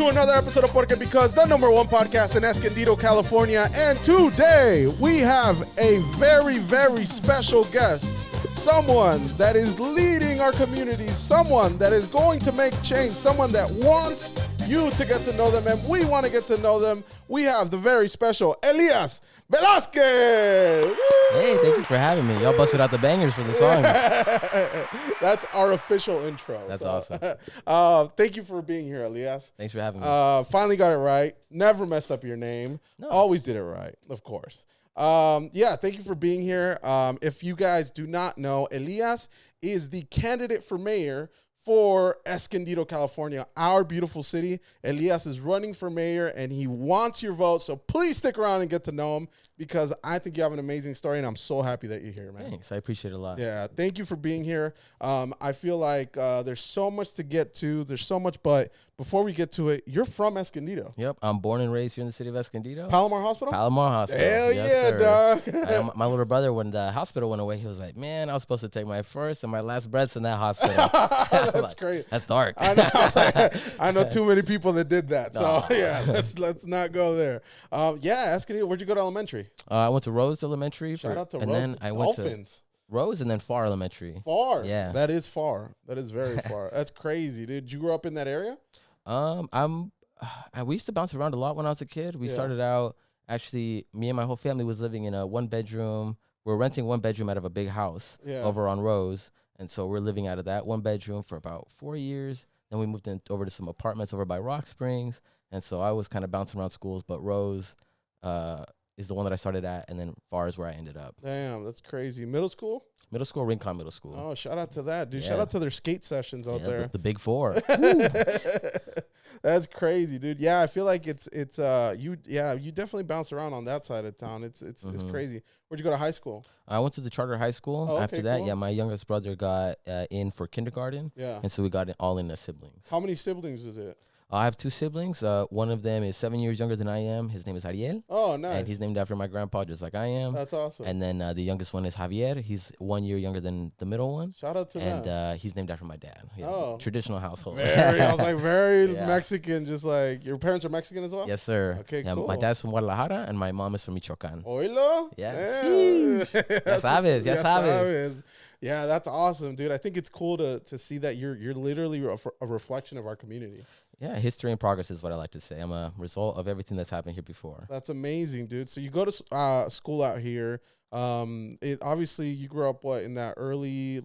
to another episode of Porque, because the number one podcast in Escondido, California. And today we have a very, very special guest. Someone that is leading our community, someone that is going to make change, someone that wants you to get to know them, and we want to get to know them. We have the very special Elias Velazquez. Hey, thank you for having me. Y'all busted out the bangers for the song. That's our official intro. That's awesome. Thank you for being here, Elias. Thanks for having me. Finally got it right. Never messed up your name. No. Always did it right, of course. Thank you for being here. If you guys do not know, Elias is the candidate for mayor for Escondido, California, our beautiful city. Elias is running for mayor, and he wants your vote. So please stick around and get to know him, because I think you have an amazing story, and I'm so happy that you're here, man. Thanks. I appreciate it a lot. Yeah, thank you for being here. I feel like there's so much to get to. There's so much, but before we get to it, you're from Escondido. Yep. I'm born and raised here in the city of Escondido. Palomar Hospital? Palomar Hospital. Hell yes, yeah, sir. dog. My little brother, when the hospital went away, he was like, man, I was supposed to take my first and my last breaths in that hospital. That's like, great. That's dark. I know. I know too many people that did that. So yeah, let's not go there. Escondido. Where'd you go to elementary? I went to Rose Elementary. Shout out to and Rose. then I went Dolphins. to Rose and then Far Elementary. Far. Yeah. That is far. That is very far. That's crazy, dude. Did you grow up in that area? We used to bounce around a lot when I was a kid. We started out, actually, me and my whole family was living in a one-bedroom. We're renting one bedroom out of a big house over on Rose. And so we're living out of that one bedroom for about 4 years. Then we moved over to some apartments over by Rock Springs. And so I was kind of bouncing around schools, but Rose is the one that I started at, and then Far is where I ended up. Damn, that's crazy. Middle school? Middle school, Rincon Middle School. Oh, shout out to that, dude. Yeah. Shout out to their skate sessions out there. The big four. That's crazy, dude. Yeah, I feel like it's you definitely bounce around on that side of town. It's crazy. Where'd you go to high school? I went to the charter high school. Oh, okay, After that, cool. my youngest brother got in for kindergarten. Yeah. And so we got it all in as siblings. How many siblings is it? I have two siblings. One of them is 7 years younger than I am. His name is Ariel. Oh, nice. And he's named after my grandpa, just like I am. That's awesome. And then the youngest one is Javier. He's 1 year younger than the middle one. Shout out to that. And he's named after my dad. Yeah, Oh. Traditional household. I was like, very Yeah. Mexican, just like, your parents are Mexican as well? Yes, sir. Okay, Yeah, cool. my dad's from Guadalajara, and my mom is from Michoacán. Oilo? Yes. Yeah. Ya sabes, ya sabes. Yeah, that's awesome, dude. I think it's cool to see that you're literally a reflection of our community. Yeah, history and progress is what I like to say. I'm a result of everything that's happened here before. That's amazing, dude. So you go to school out here. Obviously you grew up in that early,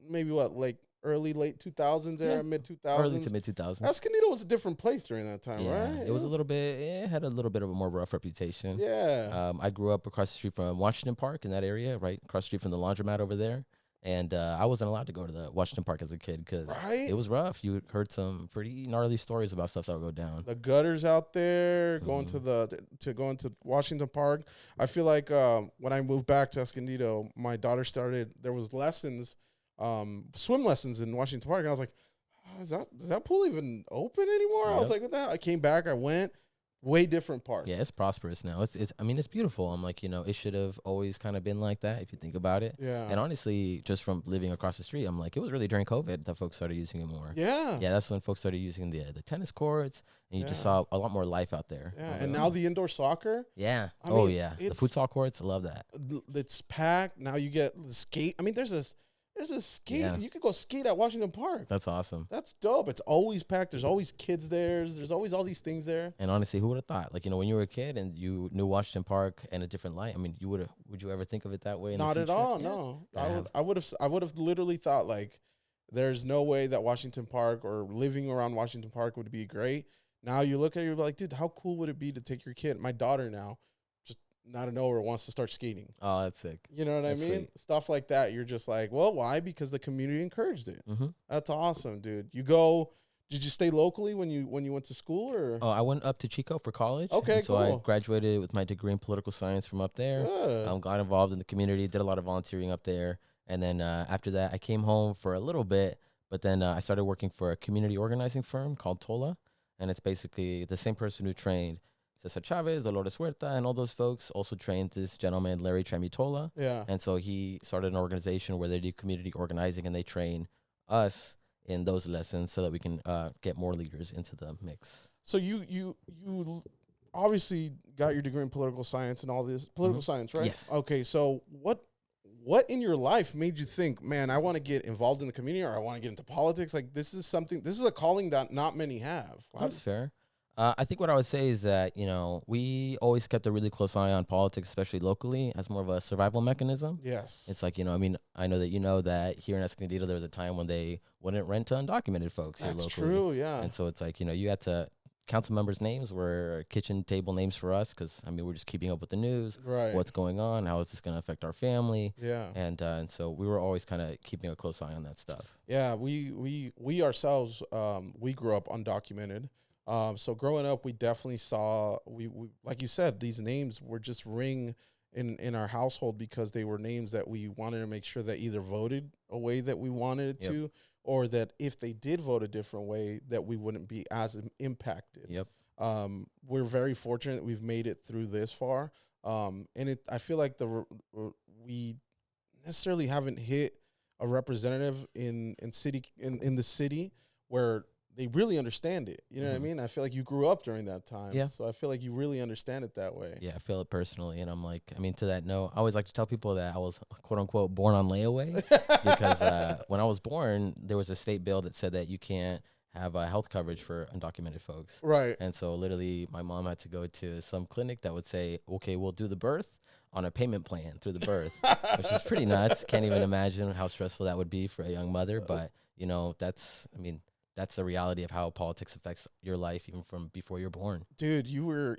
late 2000s era, mid 2000s. Early to mid 2000s. Escondido was a different place during that time, right? It was a little bit. It had a little bit of a more rough reputation. Yeah. I grew up across the street from Washington Park in that area, right across the street from the laundromat over there. And I wasn't allowed to go to the Washington Park as a kid because it was rough. You heard some pretty gnarly stories about stuff that would go down. The gutters out there, going to Washington Park. I feel like when I moved back to Escondido, my daughter there was lessons, swim lessons in Washington Park. And I was like, is that pool even open anymore? Yep. I was like, what the hell? I came back, I went. Way different park. Yeah, it's prosperous now. It's beautiful. I'm like, it should have always kind of been like that if you think about it. Yeah. And honestly, just from living across the street, I'm like, it was really during COVID that folks started using it more. Yeah. Yeah, that's when folks started using the tennis courts, and you just saw a lot more life out there. Yeah, and now the indoor soccer. Yeah. I mean, The futsal courts, I love that. It's packed. Now you get the skate. I mean, there's a skate. Yeah. You could go skate at Washington Park. That's awesome. That's dope. It's always packed. There's always kids there. There's always all these things there. And honestly, who would have thought? Like, when you were a kid and you knew Washington Park in a different light, I mean, would you ever think of it that way? Not at all. Yeah. No. Yeah. I would have literally thought like, there's no way that Washington Park or living around Washington Park would be great. Now you look at it, you're like, dude, how cool would it be to take your kid? My daughter now, just out of nowhere, wants to start skating. Oh, that's sick. You know what I mean? Sweet. Stuff like that. You're just like, well, why? Because the community encouraged it. Mm-hmm. That's awesome, dude. Did you stay locally when you went to school, or? Oh, I went up to Chico for college. Okay, and so cool. I graduated with my degree in political science from up there. Good. Got involved in the community, did a lot of volunteering up there. And then after that, I came home for a little bit, but then I started working for a community organizing firm called Tola. And it's basically the same person who trained Cesar Chavez, Dolores Huerta, and all those folks also trained this gentleman, Larry Tramitola. Yeah. And so he started an organization where they do community organizing, and they train us in those lessons so that we can get more leaders into the mix. So you obviously got your degree in political science and all this political science, right? Yes. Okay, so what in your life made you think, man, I want to get involved in the community, or I want to get into politics? Like, this is a calling that not many have. That's fair. I think what I would say is that, we always kept a really close eye on politics, especially locally, as more of a survival mechanism. Yes. It's like, I know that that here in Escondido, there was a time when they wouldn't rent to undocumented folks here locally. That's true, yeah. And so it's like, you had to, council members' names were kitchen table names for us because, we're just keeping up with the news, right? What's going on, how is this going to affect our family? Yeah. And so we were always kind of keeping a close eye on that stuff. Yeah, we ourselves, we grew up undocumented. So growing up, we definitely saw, we like you said, these names were just ring in our household because they were names that we wanted to make sure that either voted a way that we wanted it to, or that if they did vote a different way, that we wouldn't be as impacted. Yep. We're very fortunate that we've made it through this far. And I feel like we necessarily haven't hit a representative in the city where they really understand it. You know what I mean? I feel like you grew up during that time. Yeah. So I feel like you really understand it that way. Yeah, I feel it personally. And I'm like, to that note, I always like to tell people that I was, quote unquote, born on layaway. Because when I was born, there was a state bill that said that you can't have health coverage for undocumented folks. Right. And so literally my mom had to go to some clinic that would say, okay, we'll do the birth on a payment plan through the birth, which is pretty nuts. Can't even imagine how stressful that would be for a young mother. But, that's the reality of how politics affects your life, even from before you're born. Dude, you were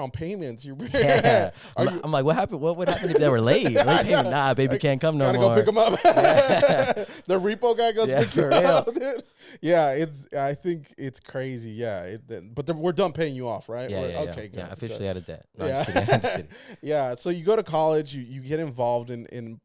on payments. Yeah. I'm like, what happened? What would happen if they were late? Late payment? Nah, baby can't come no more. Gotta go pick them up. Yeah. The repo guy goes pick you up, dude. Yeah, I think it's crazy. Yeah, but we're done paying you off, right? Yeah, Okay, good. Yeah, officially good. out of debt. No, yeah. I'm just kidding. Yeah, so you go to college, you get involved in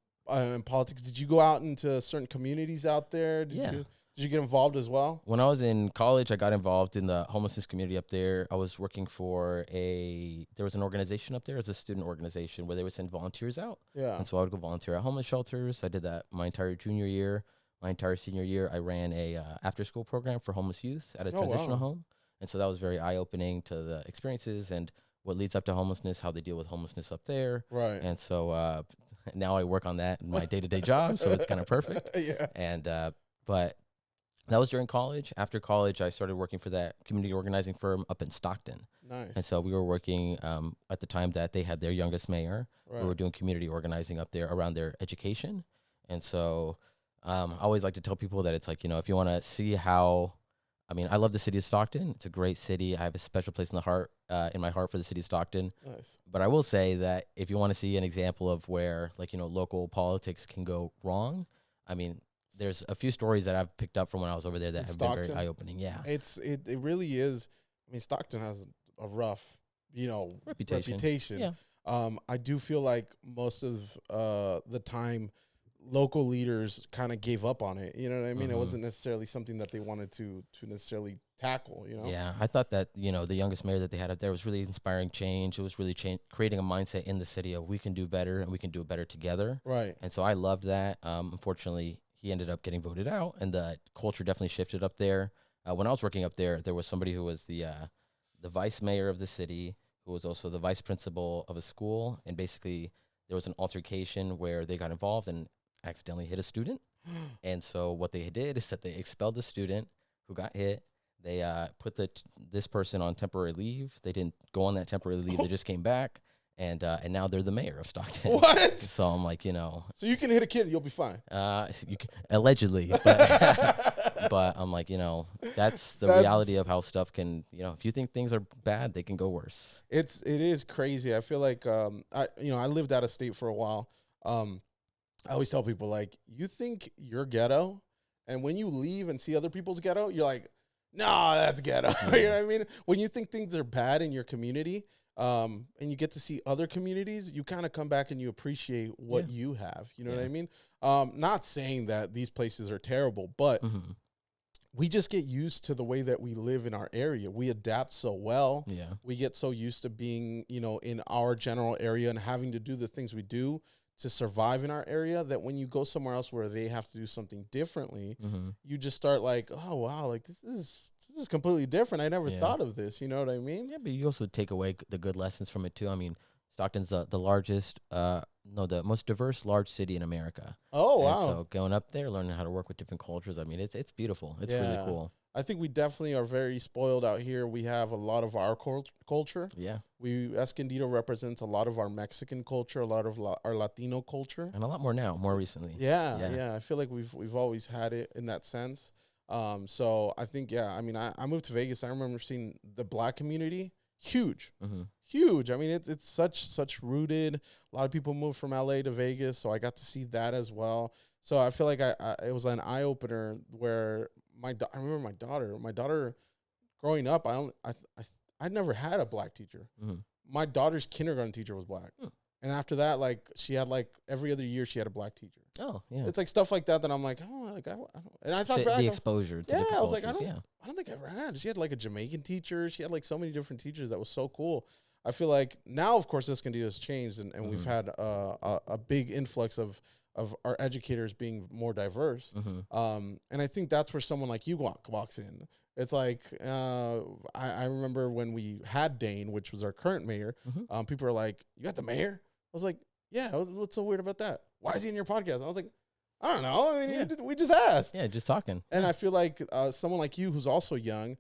politics. Did you go out into certain communities out there? Did you get involved as well? When I was in college, I got involved in the homelessness community up there. I was working for there was an organization up there, as a student organization, where they would send volunteers out. Yeah. And so I would go volunteer at homeless shelters. I did that my entire junior year. My entire senior year, I ran a after-school program for homeless youth at a transitional home. And so that was very eye-opening to the experiences and what leads up to homelessness, how they deal with homelessness up there. Right. And so now I work on that in my day-to-day job, so it's kind of perfect. Yeah. And but that was during college. After college, I started working for that community organizing firm up in Stockton. Nice. And so we were working at the time that they had their youngest mayor. Right. We were doing community organizing up there around their education. And so I always like to tell people that it's like, if you want to see how, I love the city of Stockton. It's a great city. I have a special place in my heart for the city of Stockton. Nice. But I will say that if you want to see an example of where, local politics can go wrong, there's a few stories that I've picked up from when I was over there that have been very eye-opening. Yeah. It really is. Stockton has a rough, reputation. Yeah. I do feel like most of the time local leaders kind of gave up on it. You know what I mean? It wasn't necessarily something that they wanted to necessarily tackle, Yeah, I thought that, the youngest mayor that they had up there was really inspiring change. It was really creating a mindset in the city of we can do better and we can do it better together. Right. And so I loved that. Unfortunately, he ended up getting voted out, and the culture definitely shifted up there. When I was working up there, there was somebody who was the vice mayor of the city, who was also the vice principal of a school, and basically there was an altercation where they got involved and accidentally hit a student. And so what they did is that they expelled the student who got hit. They put this person on temporary leave. They didn't go on that temporary leave. They just came back. And now they're the mayor of Stockton. What? So I'm like, So you can hit a kid, you'll be fine. Allegedly, but I'm like, that's the reality of how stuff can, if you think things are bad, they can go worse. It is crazy. I feel like I lived out of state for a while. I always tell people, like, you think you're ghetto, and when you leave and see other people's ghetto, you're like, nah, that's ghetto. You know what I mean? When you think things are bad in your community, and you get to see other communities, you kind of come back and you appreciate what you have. You know what I mean? Not saying that these places are terrible, but we just get used to the way that we live in our area. We adapt so well. Yeah. We get so used to being, in our general area and having to do the things we do to survive in our area, that when you go somewhere else where they have to do something differently, you just start like, oh wow, like this is completely different. I never thought of this. You know what I mean? Yeah, but you also take away the good lessons from it too. I mean, Stockton's the largest, the most diverse large city in America. Oh wow! And so going up there, learning how to work with different cultures. I mean, it's beautiful. It's really cool. I think we definitely are very spoiled out here. We have a lot of our culture. Yeah. Escondido represents a lot of our Mexican culture, a lot of our Latino culture. And a lot more now, more recently. Yeah. I feel like we've always had it in that sense. So I think, I mean, I moved to Vegas. I remember seeing the Black community, huge. Huge. I mean, it's such rooted. A lot of people moved from LA to Vegas, so I got to see that as well. So I feel like it was an eye opener where I remember my daughter growing up, I never had a Black teacher. My daughter's kindergarten teacher was Black. And after that, like, she had, like, every other year she had a Black teacher. Oh, yeah. It's like stuff like that I'm like, oh, like, I don't. And I thought the exposure to I was like, cultures, I don't think I ever had. She had, like, a Jamaican teacher. She had, like, so many different teachers. That was so cool. I feel like now, of course, Escondido has changed, and we've had a big influx of our educators being more diverse. And I think that's where someone like you walks in. It's like, I remember when we had Dane, which was our current mayor, people were like, you got the mayor? I was like, yeah, what's so weird about that? Why is he in your podcast? I was like, I don't know. I mean, we just asked. Yeah, just talking. And I feel like someone like you who's also young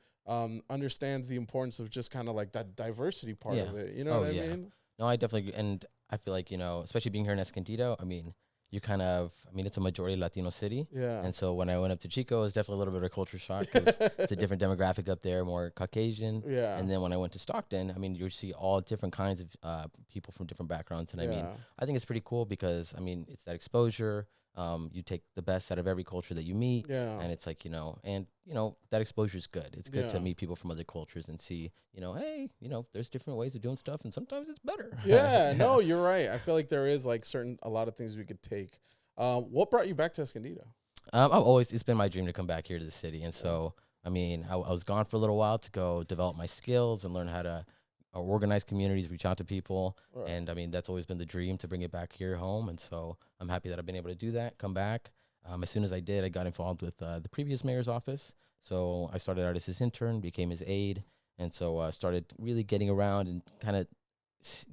understands the importance of just kind of like that diversity part of it. You know what I mean? No, I definitely, and I feel like, especially being here in Escondido, I mean, it's a majority Latino city. Yeah. And so when I went up to Chico, it was definitely a little bit of a culture shock because it's a different demographic up there, more Caucasian. Yeah. And then when I went to Stockton, I mean, you see all different kinds of people from different backgrounds. And I mean, I think it's pretty cool because, I mean, it's that exposure. You take the best out of every culture that you meet. Yeah. And it's like, that exposure is good. It's good to meet people from other cultures and see, hey, there's different ways of doing stuff and sometimes it's better. Yeah, no, you're right. I feel like there is like a lot of things we could take. What brought you back to Escondido? It's been my dream to come back here to the city. And so, I mean, I was gone for a little while to go develop my skills and learn how to organize communities, reach out to people. Right. And I mean, that's always been the dream to bring it back here home. And so I'm happy that I've been able to do that, come back. As soon as I did, I got involved with the previous mayor's office. So I started out as his intern, became his aide. And so I started really getting around and kind of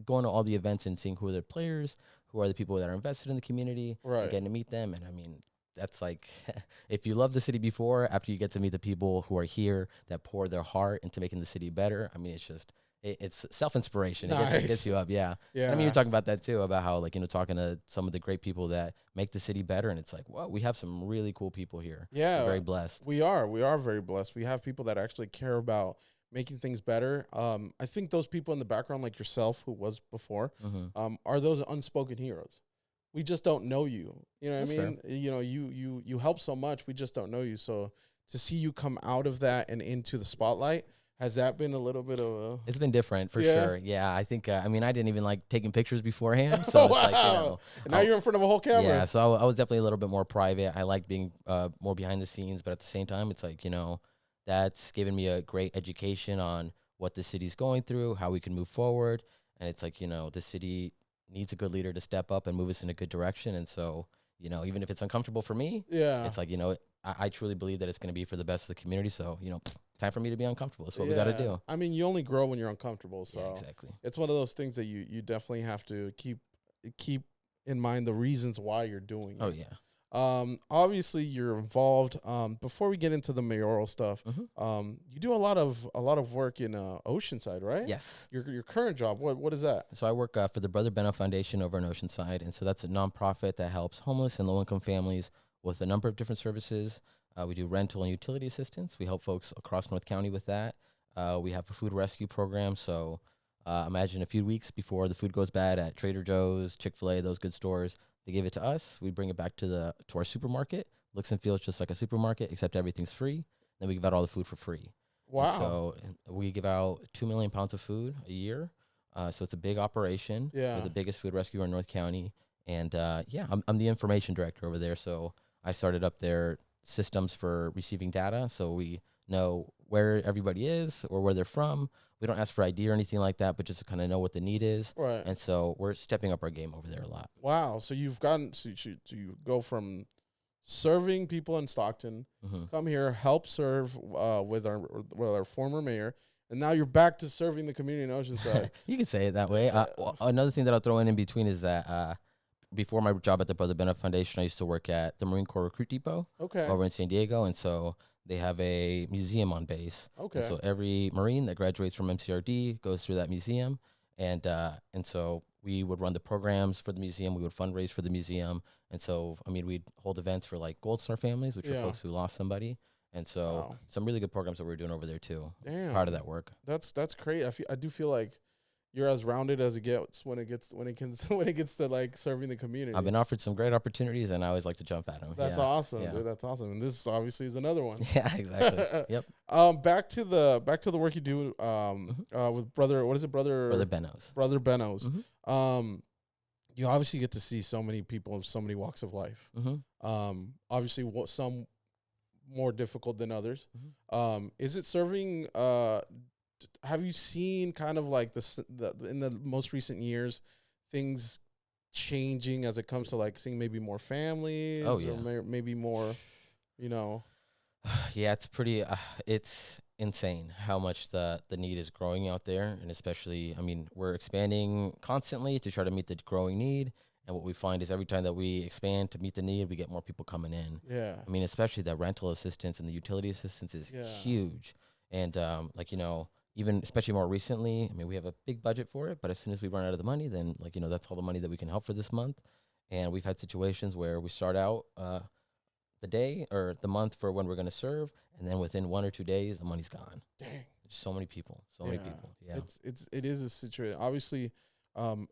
going to all the events and seeing who are the players, who are the people that are invested in the community, and getting to meet them. And I mean, that's like, if you love the city before, after you get to meet the people who are here that pour their heart into making the city better, I mean, it's just, it's self-inspiration. Nice. It gets you up, yeah. And I mean, you're talking about that too, about how, like, talking to some of the great people that make the city better, and it's like, well, we have some really cool people here. Yeah. We're very blessed. We are very blessed. We have people that actually care about making things better. I think those people in the background, like yourself, who was before, are those unspoken heroes. We just don't know you. You know what I mean? Fair. You help so much. We just don't know you. So to see you come out of that and into the spotlight, has that been a little bit of a... It's been different for sure. Yeah, I think, I didn't even like taking pictures beforehand. So it's like, and now you're in front of a whole camera. Yeah, so I was definitely a little bit more private. I like being more behind the scenes, but at the same time, it's like, that's given me a great education on what the city's going through, how we can move forward. And it's like, the city needs a good leader to step up and move us in a good direction. And so, even if it's uncomfortable for me, it's like, I truly believe that it's going to be for the best of the community. So, time for me to be uncomfortable. That's what we got to do. I mean, you only grow when you're uncomfortable. So exactly. It's one of those things that you definitely have to keep in mind the reasons why you're doing it. Oh, yeah. Obviously you're involved. Before we get into the mayoral stuff, you do a lot of work in Oceanside, right? Yes. Your current job, what is that? So I work for the Brother Benno Foundation over in Oceanside, and so that's a nonprofit that helps homeless and low-income families with a number of different services. We do rental and utility assistance. We help folks across North County with that. We have a food rescue program. So imagine a few weeks before the food goes bad at Trader Joe's, Chick-fil-A, those good stores, they give it to us. We bring it back to our supermarket. Looks and feels just like a supermarket, except everything's free. Then we give out all the food for free. Wow. And so we give out 2 million pounds of food a year. So it's a big operation. Yeah. We're the biggest food rescuer in North County. And I'm the information director over there. So I started up their systems for receiving data. So we know where everybody is or where they're from. We don't ask for ID or anything like that, but just to kind of know what the need is. Right. And so we're stepping up our game over there a lot. Wow. So you've gotten so you go from serving people in Stockton, come here, help serve with our former mayor, and now you're back to serving the community in Oceanside. You can say it that way. Another thing that I'll throw in between is that before my job at the Brother Bennett Foundation, I used to work at the Marine Corps Recruit Depot over in San Diego, and so they have a museum on base. Okay. And so every Marine that graduates from MCRD goes through that museum, and so we would run the programs for the museum. We would fundraise for the museum, and so we'd hold events for like Gold Star families, which are folks who lost somebody, and so some really good programs that we're doing over there too. Damn, part of that work. That's great. I do feel like you're as rounded as it gets when it gets to like serving the community. I've been offered some great opportunities, and I always like to jump at them. That's awesome, dude. That's awesome. And this obviously is another one. Yeah, exactly. Yep. Back to the work you do with Brother. What is it, Brother Benno's. Brother Benno's. You obviously get to see so many people of so many walks of life. Obviously, some more difficult than others. Is it serving? Have you seen kind of like in the most recent years things changing as it comes to like seeing maybe more families? Oh yeah, or maybe more, Yeah, it's pretty. It's insane how much the need is growing out there, and especially, we're expanding constantly to try to meet the growing need. And what we find is every time that we expand to meet the need, we get more people coming in. Yeah. Especially that rental assistance and the utility assistance is huge. And even especially more recently, we have a big budget for it, but as soon as we run out of the money, then that's all the money that we can help for this month. And we've had situations where we start out the day or the month for when we're going to serve, and then within 1 or 2 days, the money's gone. Dang. So many people. Yeah. It is a situation. Obviously,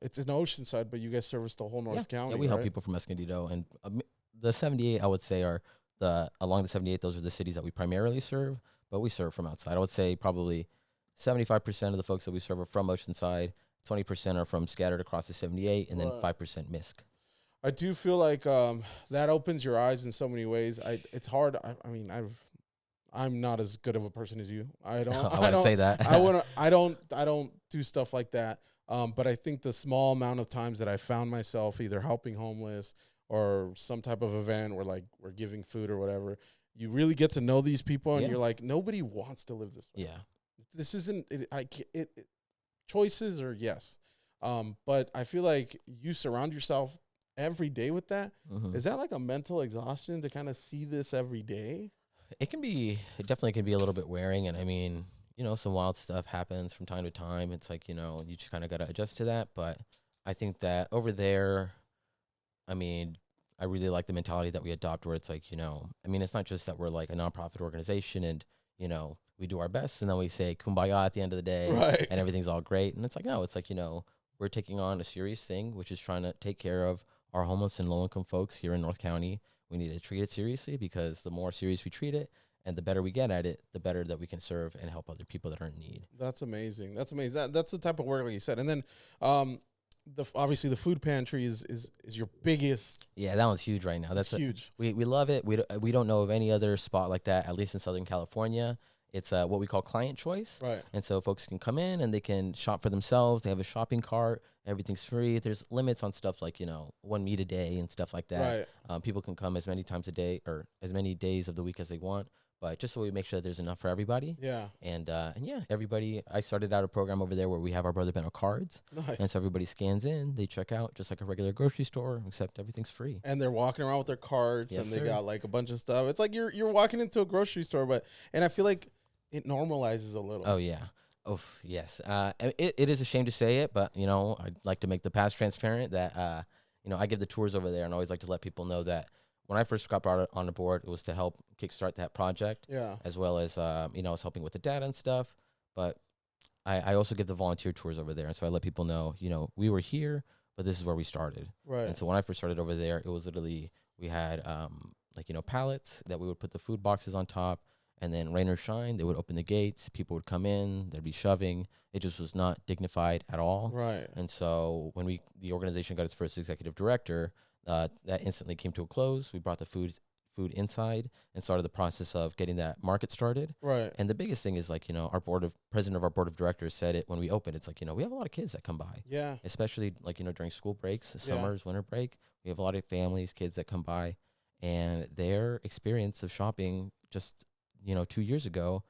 it's in Oceanside, but you guys service the whole North County. Yeah, we help people from Escondido, and the 78, I would say, are along the 78. Those are the cities that we primarily serve, but we serve from outside. I would say probably 75% of the folks that we serve are from Oceanside, 20% are from scattered across the 78, and then 5% MISC. I do feel like that opens your eyes in so many ways. It's hard. I'm not as good of a person as you. I wouldn't say that. I don't do stuff like that. But I think the small amount of times that I found myself either helping homeless or some type of event where like we're giving food or whatever, you really get to know these people, and you're like, nobody wants to live this way. Yeah. This isn't choices are yes. But I feel like you surround yourself every day with that. Is that like a mental exhaustion to kind of see this every day? It definitely can be a little bit wearing. And some wild stuff happens from time to time. It's like, you just kind of got to adjust to that. But I think that over there, I really like the mentality that we adopt where it's like, it's not just that we're like a nonprofit organization and, we do our best and then we say kumbaya at the end of the day and everything's all great. And it's like, no, it's like, we're taking on a serious thing, which is trying to take care of our homeless and low-income folks here in North County. We need to treat it seriously because the more serious we treat it and the better we get at it, the better that we can serve and help other people that are in need. That's amazing. That's the type of work, like you said. And then obviously the food pantry is your biggest. Yeah, that one's huge right now. That's huge. We love it. We don't know of any other spot like that, at least in Southern California. It's what we call client choice. Right. And so folks can come in and they can shop for themselves. They have a shopping cart. Everything's free. There's limits on stuff like, 1 meat a day and stuff like that. Right. People can come as many times a day or as many days of the week as they want. But just so we make sure that there's enough for everybody. Yeah. And everybody, I started out a program over there where we have our Brother Benno cards. Nice. And so everybody scans in, they check out just like a regular grocery store, except everything's free. And they're walking around with their cards and they got like a bunch of stuff. It's like you're walking into a grocery store, and I feel like it normalizes a little. Oh, yeah. Oh, yes. It is a shame to say it, but, I'd like to make the past transparent that, I give the tours over there and I always like to let people know that when I first got brought on the board, it was to help kickstart that project. Yeah. As well as, I was helping with the data and stuff. But I also give the volunteer tours over there. And so I let people know, we were here, but this is where we started. Right. And so when I first started over there, it was literally, we had, pallets that we would put the food boxes on top. And then rain or shine, they would open the gates. People would come in. There'd be shoving. It just was not dignified at all. Right. And so when the organization got its first executive director, that instantly came to a close. We brought the food food inside and started the process of getting that market started. Right. And the biggest thing is like, our president of our board of directors said it when we opened. It's like, we have a lot of kids that come by. Yeah. Especially like, during school breaks, summers, winter break. We have a lot of families, kids that come by, and their experience of shopping just, 2 years ago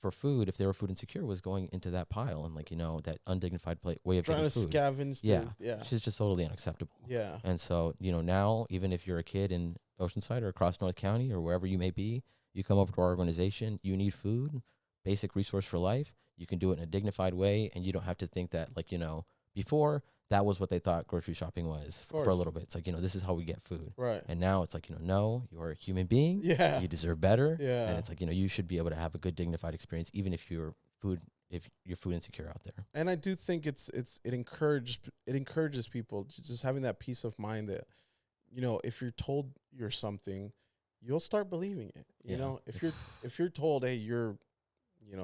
for food, if they were food insecure, was going into that pile and like, that undignified way of trying getting to food. scavenge. Yeah. Yeah. Which is just totally unacceptable. Yeah. And so, now, even if you're a kid in Oceanside or across North County or wherever you may be, you come over to our organization, you need food, basic resource for life, you can do it in a dignified way, and you don't have to think that, like, before, that was what they thought grocery shopping was for a little bit. It's like, this is how we get food. Right. And now it's like, no, you're a human being. Yeah. You deserve better. Yeah. And it's like, you should be able to have a good, dignified experience, even if you're food insecure out there. And I do think it encourages people just having that peace of mind that, if you're told you're something, you'll start believing it. You know, if you're told, hey, you're,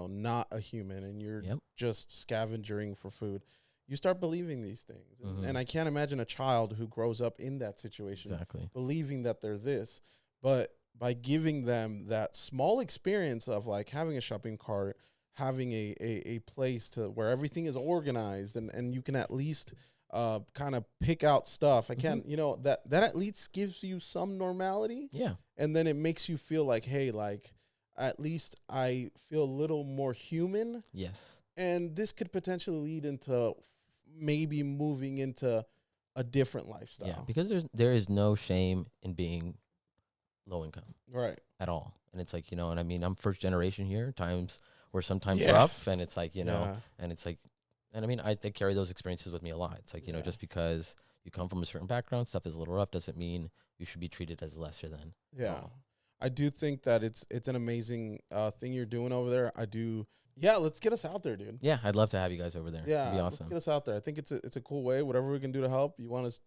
not a human and you're just scavenging for food, you start believing these things. Mm-hmm. And I can't imagine a child who grows up in that situation believing that they're this. But by giving them that small experience of like having a shopping cart, having a place to where everything is organized and you can at least kind of pick out stuff. I can't, that at least gives you some normality. Yeah. And then it makes you feel like, hey, like at least I feel a little more human. Yes. And this could potentially lead into maybe moving into a different lifestyle. Yeah, because there is no shame in being low income. Right. At all. And it's like, and I mean, I'm first generation here. Times were sometimes rough, and it's like, and it's like, and I mean, I carry those experiences with me a lot. It's like, just because you come from a certain background, stuff is a little rough, doesn't mean you should be treated as lesser than. Yeah. I do think that it's an amazing thing you're doing over there. I do. Yeah, let's get us out there, dude. Yeah, I'd love to have you guys over there. Yeah, it'd be awesome. Let's get us out there. I think it's a cool way. Whatever we can do to help. You want us?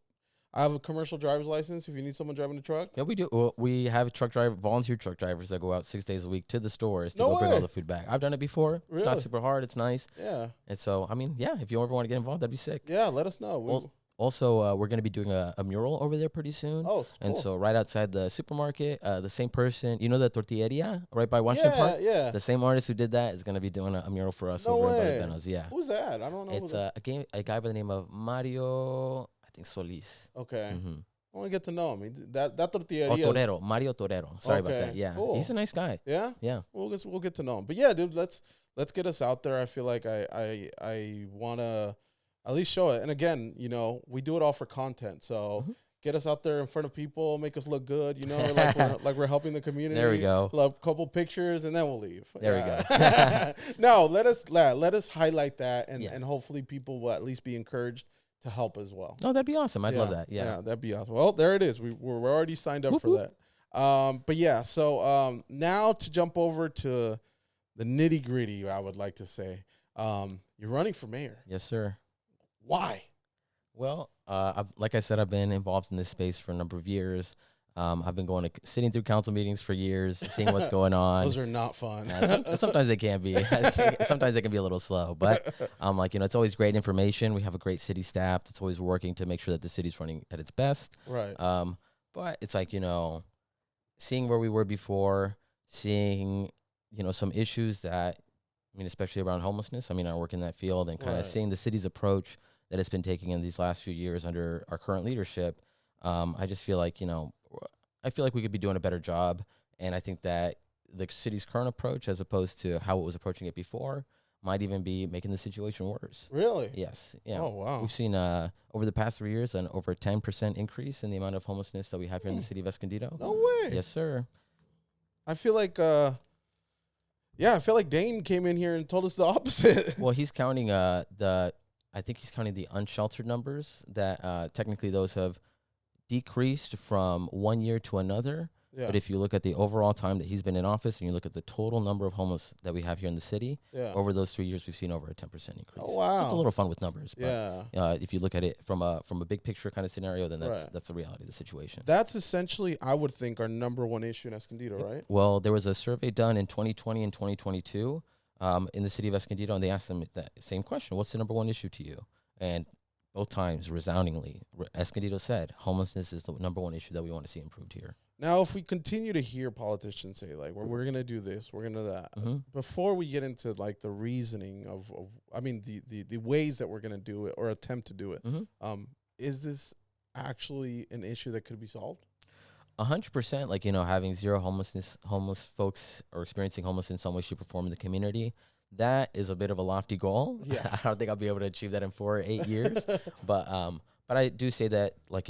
I have a commercial driver's license. If you need someone driving a truck. Yeah, we do. Well, we have volunteer truck drivers that go out 6 days a week to the stores to go bring all the food back. I've done it before. Really? It's not super hard. It's nice. Yeah. And so, I mean, yeah, if you ever want to get involved, that'd be sick. Yeah, let us know. Also, we're going to be doing a mural over there pretty soon. Oh, cool. And so right outside the supermarket, the same person, the tortilleria right by Washington Park? Yeah. The same artist who did that is going to be doing a mural for us over in Benos. Yeah. Who's that? I don't know. It's a guy by the name of Mario, I think Solis. Okay. Mm-hmm. I want to get to know him. That tortilleria. Mario Torero. Sorry about that. Yeah. Cool. He's a nice guy. Yeah? Yeah. We'll get to know him. But yeah, dude, let's get us out there. I feel like I want to at least show it. And again, we do it all for content. So get us out there in front of people, make us look good, like we're helping the community. There we go. A couple pictures, and then we'll leave. There we go. No, let us highlight that, and hopefully people will at least be encouraged to help as well. Oh, that'd be awesome. I'd love that. Yeah, that'd be awesome. Well, there it is. We're already signed up for that. But yeah, so now to jump over to the nitty gritty, I would like to say, you're running for mayor. Yes, sir. Why? Well, like I said, I've been involved in this space for a number of years. I've been sitting through council meetings for years, seeing what's going on. Those are not fun. Sometimes they can be. Sometimes they can be a little slow. But it's always great information. We have a great city staff that's always working to make sure that the city's running at its best. Right. But it's like, seeing where we were before, seeing, some issues that, especially around homelessness. I work in that field, and kind of seeing the city's approach that it's been taking in these last few years under our current leadership. I just feel like, we could be doing a better job. And I think that the city's current approach, as opposed to how it was approaching it before, might even be making the situation worse. Really? Yes. Yeah. Oh, wow. We've seen over the past 3 years an over 10% increase in the amount of homelessness that we have here in the city of Escondido. No way. Yes, sir. I feel like Dane came in here and told us the opposite. Well, he's counting the unsheltered numbers that technically those have decreased from 1 year to another. Yeah. But if you look at the overall time that he's been in office and you look at the total number of homeless that we have here in the city, over those 3 years, we've seen over a 10% increase. Oh, wow. So it's a little fun with numbers. But, if you look at it from a big picture kind of scenario, then that's the reality of the situation. That's essentially, I would think, our number one issue in Escondido, right? Well, there was a survey done in 2020 and 2022 in the city of Escondido, and they asked them that same question. What's the number one issue to you? And both times, resoundingly, Escondido said homelessness is the number one issue that we want to see improved here. Now, if we continue to hear politicians say, like, well, we're going to do this, we're going to that, before we get into, like, the reasoning of I mean, the ways that we're going to do it or attempt to do it, is this actually an issue that could be solved? 100%. Like, having zero homeless folks or experiencing homelessness in some way, shape, or form in the community, that is a bit of a lofty goal. Yes. I don't think I'll be able to achieve that in 4 or 8 years. But I do say that, like,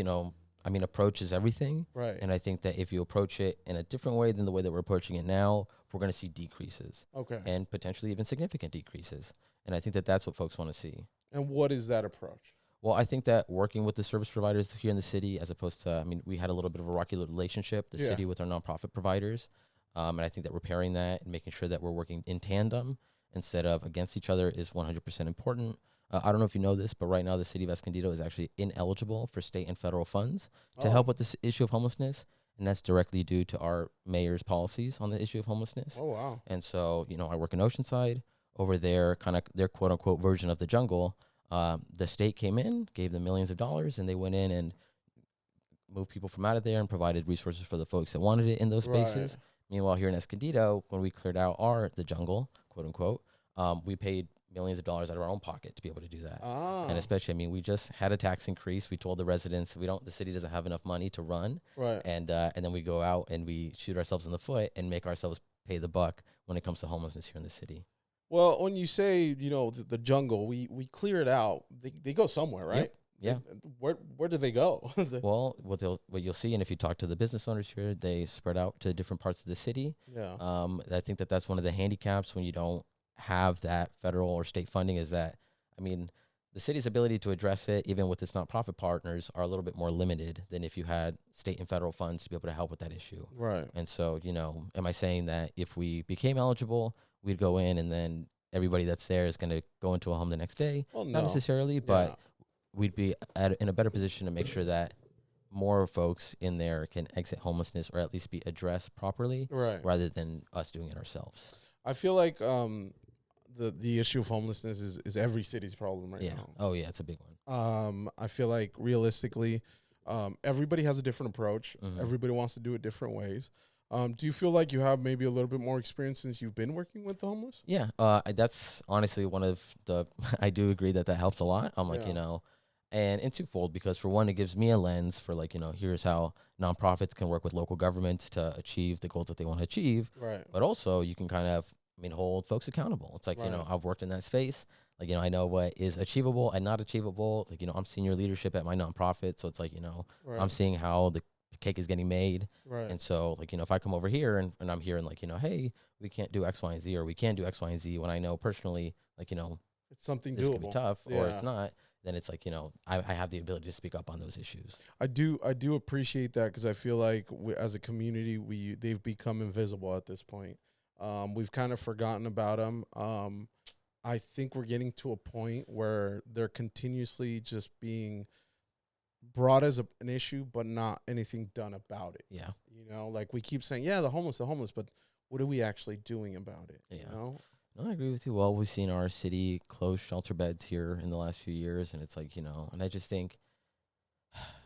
approach is everything. Right. And I think that if you approach it in a different way than the way that we're approaching it now, we're going to see decreases. Okay. And potentially even significant decreases. And I think that that's what folks want to see. And what is that approach? Well, I think that working with the service providers here in the city, as opposed to, we had a little bit of a rocky relationship, the city with our nonprofit providers. And I think that repairing that and making sure that we're working in tandem instead of against each other is 100% important. I don't know if you know this, but right now the city of Escondido is actually ineligible for state and federal funds to help with this issue of homelessness. And that's directly due to our mayor's policies on the issue of homelessness. Oh, wow. And so, I work in Oceanside. Over there, kind of their quote unquote version of the jungle. The state came in, gave them millions of dollars, and they went in and moved people from out of there and provided resources for the folks that wanted it in those spaces. Right. Meanwhile, here in Escondido, when we cleared out the jungle, quote unquote, we paid millions of dollars out of our own pocket to be able to do that. And especially, we just had a tax increase. We told the residents the city doesn't have enough money to run. Right. And then we go out and we shoot ourselves in the foot and make ourselves pay the buck when it comes to homelessness here in the city. Well, when you say, the jungle, we clear it out. They go somewhere, right? Yep. Yeah. Where do they go? Well, what you'll see, and if you talk to the business owners here, they spread out to different parts of the city. Yeah. I think that's one of the handicaps when you don't have that federal or state funding is that, the city's ability to address it, even with its nonprofit partners, are a little bit more limited than if you had state and federal funds to be able to help with that issue. Right. And so, am I saying that if we became eligible, we'd go in and then everybody that's there is going to go into a home the next day? Well, no. Not necessarily, but we'd be in a better position to make sure that more folks in there can exit homelessness or at least be addressed properly, right, rather than us doing it ourselves. I feel like the issue of homelessness is every city's problem right now. Oh, yeah, it's a big one. I feel like realistically, everybody has a different approach. Mm-hmm. Everybody wants to do it different ways. Do you feel like you have maybe a little bit more experience since you've been working with the homeless? Yeah, that's honestly one of the, I do agree that helps a lot. I'm like, and in twofold, because for one, it gives me a lens for like, here's how nonprofits can work with local governments to achieve the goals that they want to achieve. Right. But also you can kind of, hold folks accountable. It's like, right, I've worked in that space. Like, I know what is achievable and not achievable. Like, I'm senior leadership at my nonprofit. So it's like, right, I'm seeing how the cake is getting made. Right. And so like, if I come over here and I'm hearing like, hey, we can't do X, Y, and Z, or we can do X, Y, and Z, when I know personally, like, it's something this doable. could be tough, or it's not, then it's like, I have the ability to speak up on those issues. I do appreciate that, because I feel like as a community, they've become invisible at this point. We've kind of forgotten about them. I think we're getting to a point where they're continuously just being brought as an issue, but not anything done about it. Yeah. Like we keep saying, the homeless, but what are we actually doing about it? Yeah. No, I agree with you. Well, we've seen our city close shelter beds here in the last few years, and it's like, and I just think,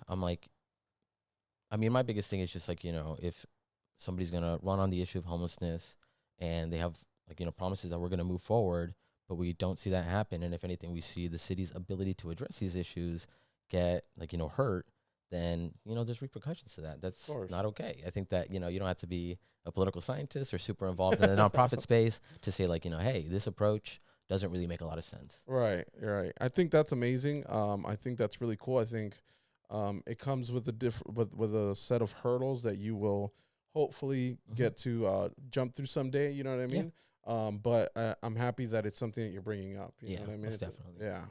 I'm like, my biggest thing is just like, if somebody's going to run on the issue of homelessness and they have like, promises that we're going to move forward, but we don't see that happen. And if anything, we see the city's ability to address these issues get like, hurt, then, there's repercussions to that. That's not okay. I think that, you don't have to be a political scientist or super involved in the nonprofit space to say like, hey, this approach doesn't really make a lot of sense. Right. I think that's amazing. I think that's really cool. I think it comes with with a set of hurdles that you will hopefully get to jump through someday. You know what I mean? Yeah. But I'm happy that it's something that you're bringing up. You know what I mean? Definitely. Yeah.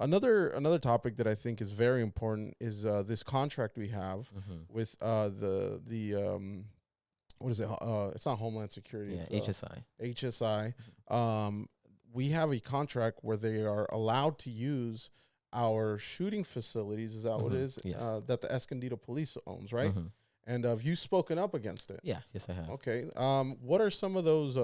Another topic that I think is very important is this contract we have with the what is it? It's not Homeland Security. Yeah, it's, HSI. We have a contract where they are allowed to use our shooting facilities. Is that what it is? Yes. That the Escondido police owns, right? And have you spoken up against it? Yeah, yes, I have. Okay. What are some of those?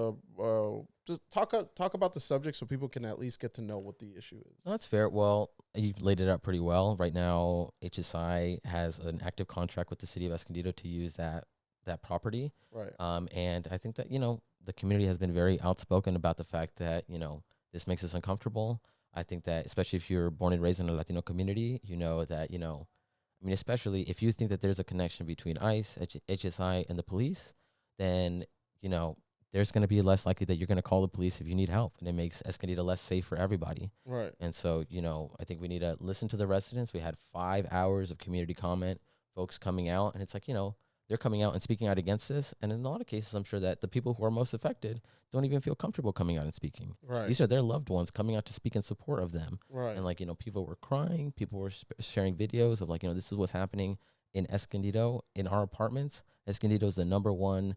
Just talk about the subject so people can at least get to know what the issue is. No, that's fair. Well, you laid it out pretty well. Right now, HSI has an active contract with the city of Escondido to use that property. Right. And I think that, the community has been very outspoken about the fact that, this makes us uncomfortable. I think that especially if you're born and raised in a Latino community, that, especially if you think that there's a connection between ICE, HSI, and the police, then, there's going to be less likely that you're going to call the police if you need help. And it makes Escondido less safe for everybody. Right. And so, I think we need to listen to the residents. We had 5 hours of community comment, folks coming out. And it's like, they're coming out and speaking out against this. And in a lot of cases, I'm sure that the people who are most affected don't even feel comfortable coming out and speaking. Right. These are their loved ones coming out to speak in support of them. Right. And people were crying. People were sharing videos of this is what's happening in Escondido in our apartments. Escondido is the number one,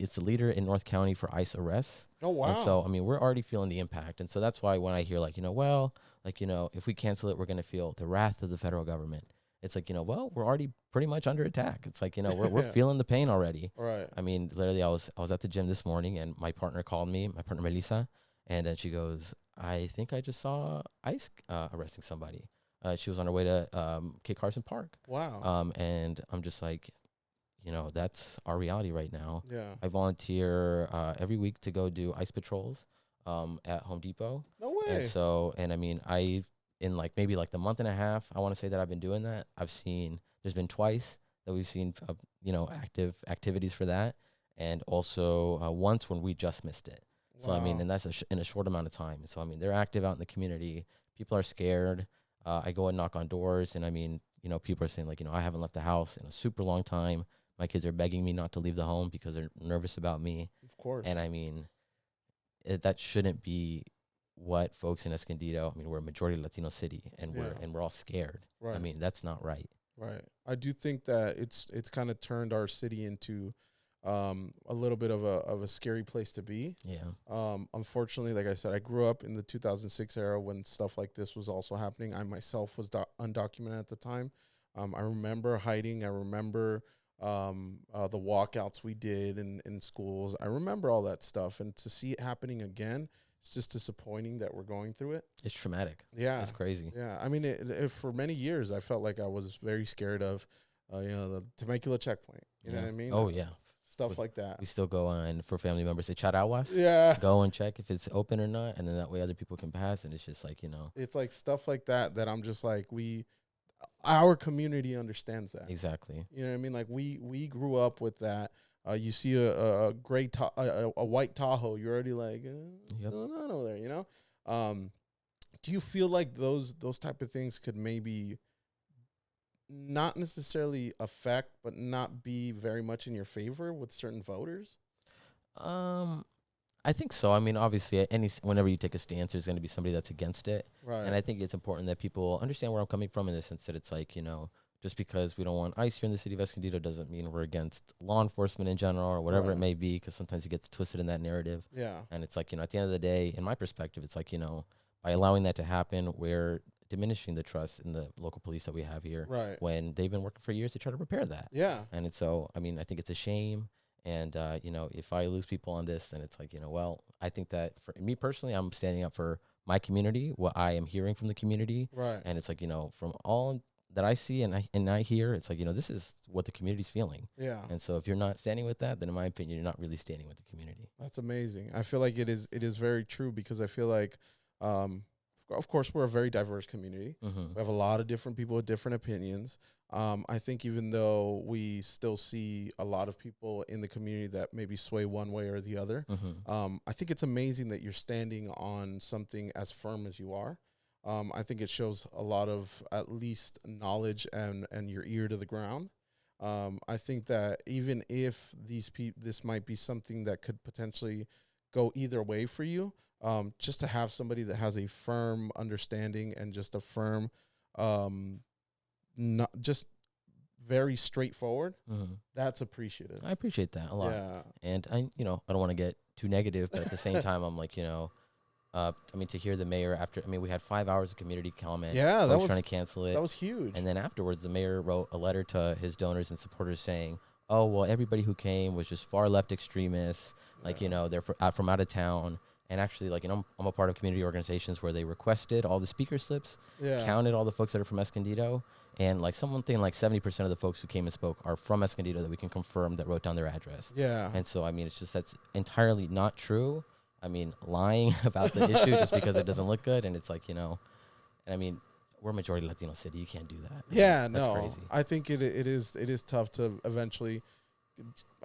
it's the leader in North County for ICE arrests. Oh, wow. And so, we're already feeling the impact. And so that's why when I hear if we cancel it, we're going to feel the wrath of the federal government. It's like, we're already pretty much under attack. It's like, we're feeling the pain already. Right. Literally, I was at the gym this morning and my partner called me, my partner Melissa, and then she goes, I think I just saw ICE arresting somebody. She was on her way to Kit Carson Park. Wow. And I'm just like, that's our reality right now. Yeah. I volunteer every week to go do ICE patrols at Home Depot. No way. And so, in maybe the month and a half, I want to say that I've been doing that. There's been twice that we've seen, active activities for that. And also once when we just missed it. Wow. So, and that's in a short amount of time. So, they're active out in the community. People are scared. I go and knock on doors and people are saying I haven't left the house in a super long time. My kids are begging me not to leave the home because they're nervous about me. Of course. And that shouldn't be what folks in Escondido, we're a majority Latino city and we're all scared. Right. That's not right. Right. I do think that it's kind of turned our city into a little bit of a scary place to be. Yeah. Unfortunately, like I said, I grew up in the 2006 era when stuff like this was also happening. I myself was undocumented at the time. I remember hiding. I remember the walkouts we did in schools. I remember all that stuff. And to see it happening again, it's just disappointing that we're going through it. It's traumatic. Yeah. It's crazy. Yeah. It for many years, I felt like I was very scared of, the Temecula checkpoint. You know what I mean? Oh, yeah. Stuff like that. We still go on for family members. Say Charaguas. Yeah. Go and check if it's open or not. And then that way other people can pass. And it's just It's like stuff like that I'm just like, our community understands that. Exactly. You know what I mean? We grew up with that. You see a white Tahoe, you're already like, what's going on over there? Do you feel like those type of things could maybe not necessarily affect, but not be very much in your favor with certain voters? I think so. Obviously, whenever you take a stance, there's going to be somebody that's against it. Right. And I think it's important that people understand where I'm coming from in the sense that it's just because we don't want ICE here in the city of Escondido doesn't mean we're against law enforcement in general or whatever it may be, because sometimes it gets twisted in that narrative. Yeah. And it's at the end of the day, in my perspective, it's by allowing that to happen, we're diminishing the trust in the local police that we have here. Right. When they've been working for years to try to repair that. Yeah. And it's so, I think it's a shame. And, if I lose people on this, then it's I think that for me personally, I'm standing up for my community, what I am hearing from the community. Right. And it's from all that I see and I hear, it's this is what the community's feeling. Yeah. And so if you're not standing with that, then in my opinion, you're not really standing with the community. That's amazing. I feel like it is very true because I feel like, of course, we're a very diverse community. Mm-hmm. We have a lot of different people with different opinions. I think even though we still see a lot of people in the community that maybe sway one way or the other, I think it's amazing that you're standing on something as firm as you are. I think it shows a lot of at least knowledge and your ear to the ground. I think that even if this might be something that could potentially go either way for you, just to have somebody that has a firm understanding and just a firm, not just very straightforward, that's appreciative. I appreciate that a lot. Yeah. And I don't want to get too negative, but at the same time, I'm to hear the mayor after, we had 5 hours of community comment. Yeah, that was trying to cancel it. That was huge. And then afterwards, the mayor wrote a letter to his donors and supporters saying, "Oh, well, everybody who came was just far left extremists. Like, they're from out of town." And actually, like, I'm a part of community organizations where they requested all the speaker slips, counted all the folks that are from Escondido, and like something like 70% of the folks who came and spoke are from Escondido that we can confirm that wrote down their address. Yeah. And so, it's just that's entirely not true. Lying about the issue just because it doesn't look good, and it's like, and we're a majority Latino city. You can't do that. Yeah, that's no. Crazy. I think it is tough to eventually.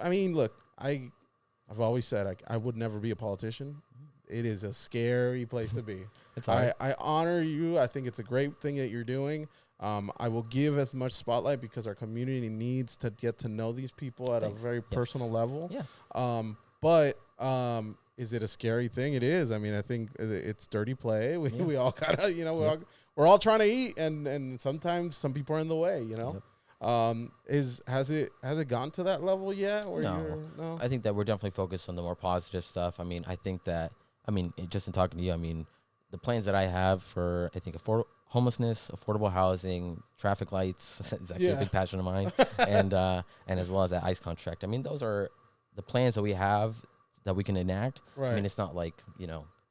Look, I've always said I would never be a politician. It is a scary place to be. I honor you. I think it's a great thing that you're doing. I will give as much spotlight because our community needs to get to know these people at a very personal level. Yeah. But is it a scary thing? It is. I think it's dirty play. We all gotta, we're all trying to eat, and sometimes some people are in the way. Yep. Has it gone to that level yet? Or no. I think that we're definitely focused on the more positive stuff. I think that just in talking to you, the plans that I have for homelessness, affordable housing, traffic lights is actually a big passion of mine, and as well as that ICE contract. Those are the plans that we have that we can enact. Right. It's not like,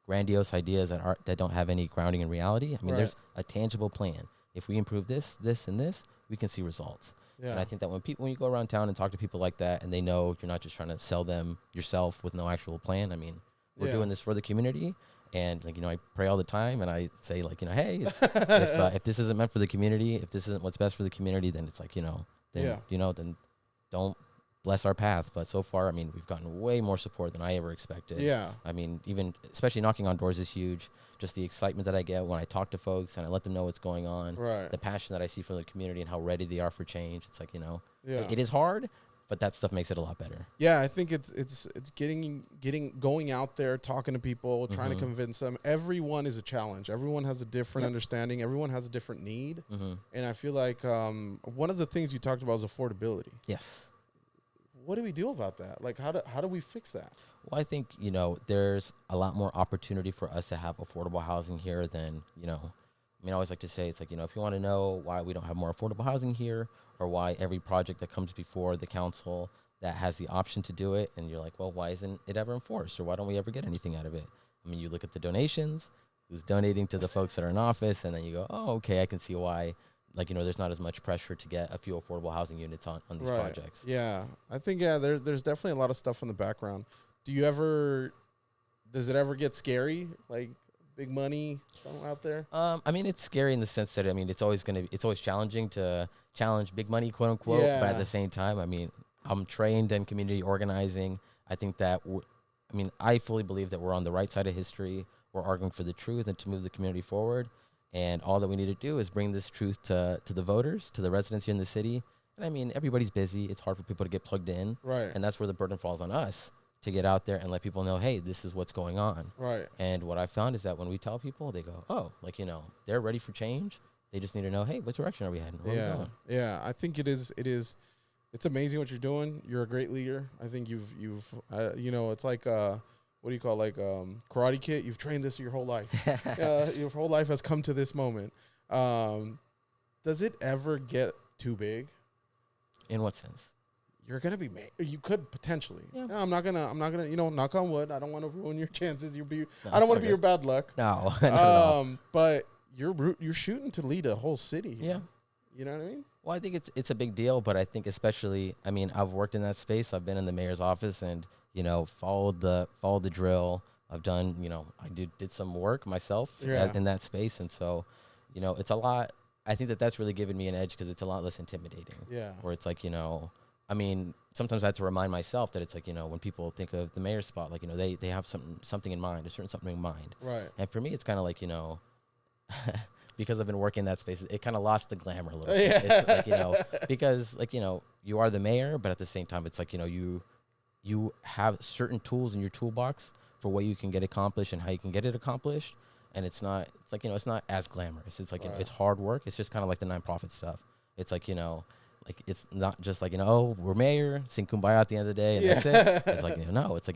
grandiose ideas that don't have any grounding in reality. There's a tangible plan. If we improve this, and this, we can see results. Yeah. And I think that when you go around town and talk to people like that, and they know you're not just trying to sell them yourself with no actual plan. We're doing this for the community. And I pray all the time, and I say hey, if this isn't meant for the community, if this isn't what's best for the community, then it's then don't bless our path. But so far, we've gotten way more support than I ever expected. Yeah. Even especially knocking on doors is huge. Just the excitement that I get when I talk to folks and I let them know what's going on. Right. The passion that I see from the community and how ready they are for change. It's it is hard, but that stuff makes it a lot better. Yeah, I think it's going out there, talking to people, trying to convince them. Everyone is a challenge. Everyone has a different understanding. Everyone has a different need. And I feel like one of the things you talked about is affordability. Yes. What do we do about that? How do we fix that? Well, I think, there's a lot more opportunity for us to have affordable housing here than, I always like to say, it's if you want to know why we don't have more affordable housing here, or why every project that comes before the council that has the option to do it, and you're like, well, why isn't it ever enforced, or why don't we ever get anything out of it? You look at the donations, who's donating to the folks that are in office, and then you go, oh, okay, I can see why. There's not as much pressure to get a few affordable housing units on these projects. Yeah, I think, there's definitely a lot of stuff in the background. Does it ever get scary? Big money out there? It's scary in the sense that, it's always challenging to challenge big money, quote unquote. Yeah. But at the same time, I'm trained in community organizing. I think that, I fully believe that we're on the right side of history. We're arguing for the truth and to move the community forward. And all that we need to do is bring this truth to the voters, to the residents here in the city. And everybody's busy. It's hard for people to get plugged in. Right. And that's where the burden falls on us to get out there and let people know, hey, this is what's going on. Right. And what I found is that when we tell people, they go, oh, they're ready for change. They just need to know, hey, what direction are we heading? Where are we going? Yeah, I think it's amazing what you're doing. You're a great leader. I think you've it's like, what do you call Karate Kid? You've trained this your whole life. Your whole life has come to this moment. Does it ever get too big? In what sense? You're gonna be you could potentially. Yeah. No, I'm not gonna. Knock on wood. I don't want to ruin your chances. I don't want to be your bad luck. No. But you're shooting to lead a whole city. Yeah. You know what I mean? Well, I think it's a big deal, but I think especially, I've worked in that space. I've been in the mayor's office and, followed the drill. I've done, I did some work myself in that space. And so, it's a lot. I think that's really given me an edge because it's a lot less intimidating. Yeah. Where it's sometimes I have to remind myself that it's when people think of the mayor's spot, they have something in mind, a certain something in mind. Right. And for me, it's kind of because I've been working in that space, it kind of lost the glamour a little bit. It's because you are the mayor, but at the same time, it's you have certain tools in your toolbox for what you can get accomplished and how you can get it accomplished. And it's not as glamorous. It's it's hard work. It's just kind of like the nonprofit stuff. It's it's not just we're mayor, sing kumbaya at the end of the day, and that's it. It's no, it's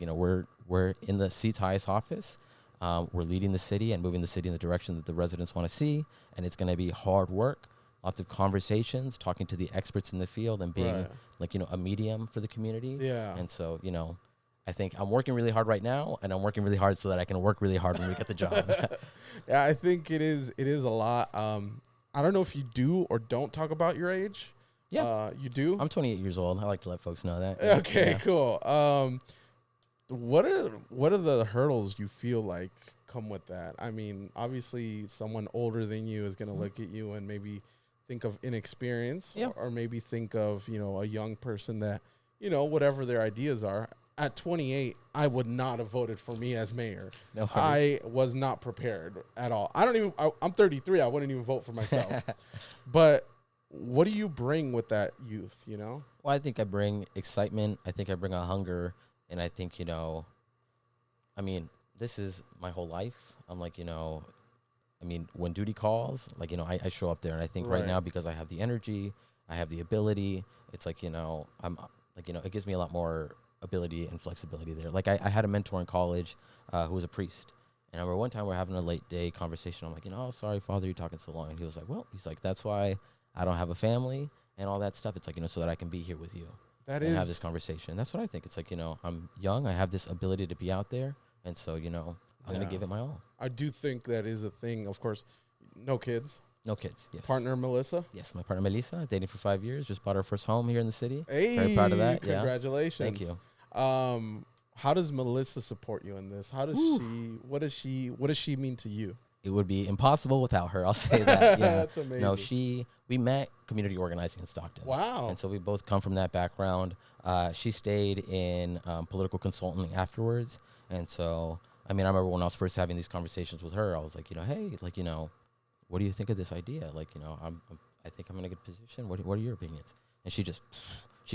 we're in the seat's highest office. We're leading the city and moving the city in the direction that the residents want to see, and it's going to be hard work, lots of conversations, talking to the experts in the field, and being a medium for the community. Yeah. And so, I think I'm working really hard right now, and I'm working really hard so that I can work really hard when we get the job. Yeah, I think it is a lot. I don't know if you do or don't talk about your age. Yeah. You do? I'm 28 years old. I like to let folks know that. Okay, cool. What are the hurdles you feel like come with that? I mean, obviously someone older than you is going to look at you and maybe think of inexperience, or maybe think of, a young person that, whatever their ideas are. At 28, I would not have voted for me as mayor. No, I was not prepared at all. I'm 33. I wouldn't even vote for myself. But what do you bring with that youth, Well, I think I bring excitement. I think I bring a hunger. And I think, this is my whole life. I'm like, when duty calls, I show up there. And I think right now, because I have the energy, I have the ability, it's like, I'm like, it gives me a lot more ability and flexibility there. Like I had a mentor in college who was a priest. And I remember one time we're having a late day conversation. I'm like, oh, sorry, Father, you're talking so long. And he was like, that's why I don't have a family and all that stuff. It's like, so that I can be here with you. And have this conversation. That's what I think. It's like, I'm young. I have this ability to be out there. And so, I'm going to give it my all. I do think that is a thing. Of course, no kids. No kids, yes. Partner, Melissa? Yes, my partner, Melissa. Dating for 5 years. Just bought our first home here in the city. Hey, very proud of that. Congratulations. Thank you. How does Melissa support you in this? What does she mean to you? It would be impossible without her. I'll say that. Yeah. That's amazing. No, we met community organizing in Stockton. Wow. And so we both come from that background. She stayed in political consulting afterwards. And so, I remember when I was first having these conversations with her, I was like, hey, what do you think of this idea? I think I'm in a good position. What are your opinions? And she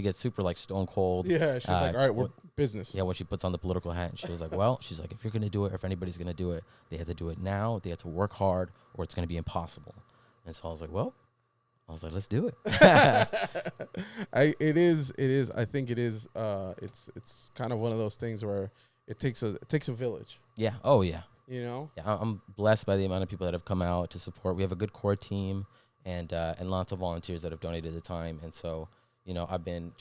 gets super stone cold. Yeah, she's like, all right, we're business. Yeah, when she puts on the political hat, and she was like, well, if you're going to do it, or if anybody's going to do it, they have to do it now. They have to work hard, or it's going to be impossible. And so I was like, let's do it. It is. I think it is. It's kind of one of those things where it takes a village. Yeah. Oh, yeah. Yeah, I'm blessed by the amount of people that have come out to support. We have a good core team and lots of volunteers that have donated the time. And so, I've been